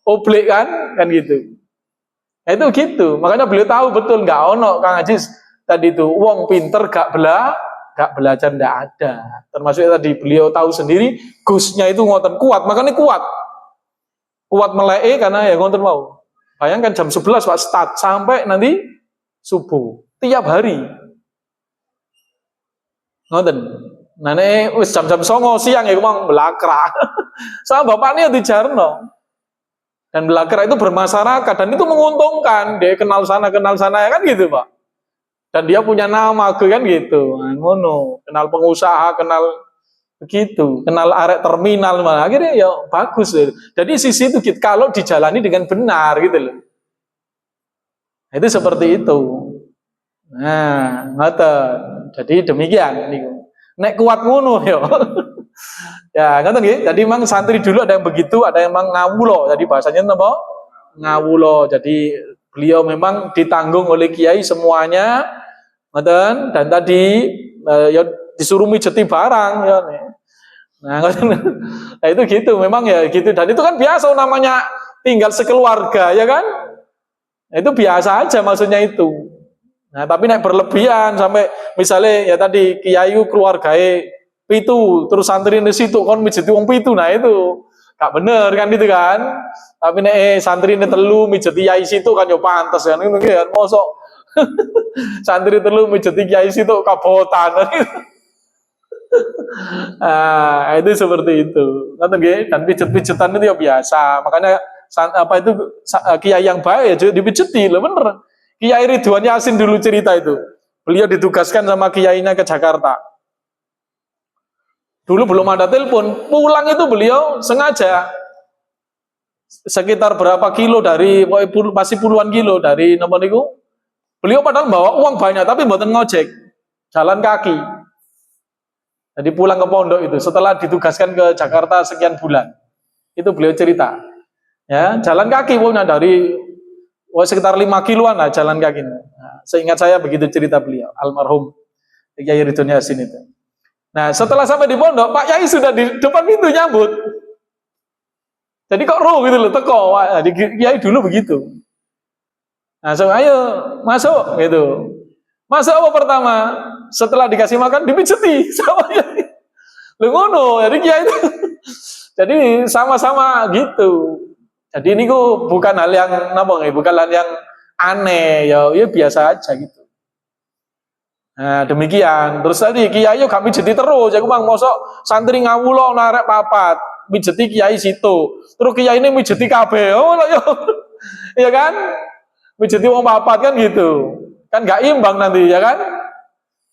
oblek kan gitu. Nah, itu gitu. Makanya beliau tahu betul nggak ono Kang Ajis tadi itu wong pinter gak belajar ndak ada. Termasuk tadi beliau tahu sendiri Gusnya itu ngoten kuat, makanya kuat meleke karena ya ngoten mau. Bayangkan jam 11 Pak start sampai nanti subuh tiap hari. Ngoten. Nah nek wis jam-jam 09.00 siang ya kumang belakra. Sama bapaknya dijarno. Dan belakra itu bermasyarakat dan itu menguntungkan, dia kenal sana ya kan gitu Pak. Dan dia punya nama kan gitu. Nah, ngono, kenal pengusaha, kenal begitu, kenal arek terminal malah akhirnya ya bagus. Jadi sisi itu gitu, kalau dijalani dengan benar gitu loh. Itu seperti itu. Nah, ngoten. Jadi demikian niku. Nek kuat ngono ya. Ya, ngoten nggih. Jadi memang santri dulu ada yang begitu, ada yang memang ngawulo. Jadi bahasanya napa? Ngawulo. Jadi beliau memang ditanggung oleh kiai semuanya. Ngoten, dan tadi ya disuruh mijeti barang ya nih. Nah, ngoten. Nah, itu gitu, memang ya gitu. Dan itu kan biasa namanya tinggal sekeluarga, ya kan? Nah, itu biasa aja maksudnya itu. Nah, tapi naik berlebihan sampai misalnya ya tadi kiai keluargae pitu, terus santri di situ kon mijeti wong pitu, nah itu gak bener kan itu kan. Tapi nek santri ini telu mijeti kiai situ kan yo pantes kan itu kan mosok santri telu mijeti kiai situ kabotan. Itu seperti itu. Dan pijet-pijetan itu ya biasa. Makanya kiai yang baik ya juga dipijeti loh, bener. Kiai Ridwan Yasin dulu cerita itu. Beliau ditugaskan sama kiainya ke Jakarta. Dulu belum ada telepon, pulang itu beliau sengaja sekitar berapa kilo dari masih puluhan kilo dari nomor itu. Beliau padahal bawa uang banyak tapi mboten ngojek, jalan kaki. Jadi pulang ke pondok itu setelah ditugaskan ke Jakarta sekian bulan. Itu beliau cerita. Ya, jalan kaki punya dari sekitar 5 kiloan lah jalan kaki. Nah, seingat saya begitu cerita beliau, almarhum Kiai Ridwan Yasin itu. Nah, setelah sampai di pondok, Pak Yai sudah di depan pintu nyambut. Jadi kok roh gitu loh, teko. Di Kiai dulu begitu. Nah, so, ayo masuk gitu. Masuk apa pertama? Setelah dikasih makan dipijeti sama Kiai. Lu ngono, jadi Kiai itu. Jadi sama-sama gitu. Jadi ini bukan hal yang bukan hal yang aneh ya biasa aja gitu. Nah, demikian. Terus tadi kiai yo gak mijeti terus, aku bang mosok santri ngawulo narek papat, mijeti kiai situ. Terus kiai ini mijeti kabeh. Oh yo. Iya kan? Mijeti wong papat kan gitu. Kan gak imbang nanti ya kan?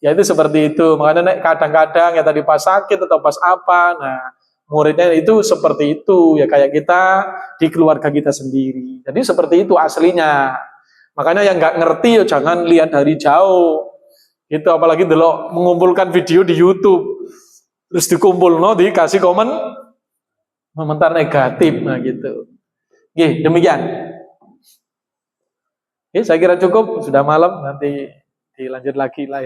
Ya itu seperti itu. Makanya kadang-kadang ya tadi pas sakit atau pas apa, nah muridnya itu seperti itu ya kayak kita di keluarga kita sendiri. Jadi seperti itu aslinya. Makanya yang nggak ngerti ya jangan lihat dari jauh. Itu apalagi dulu mengumpulkan video di YouTube terus dikumpul dikasih komen komentar negatif nah gitu. Oke, demikian. Oke, saya kira cukup, sudah malam, nanti dilanjut lagi lain.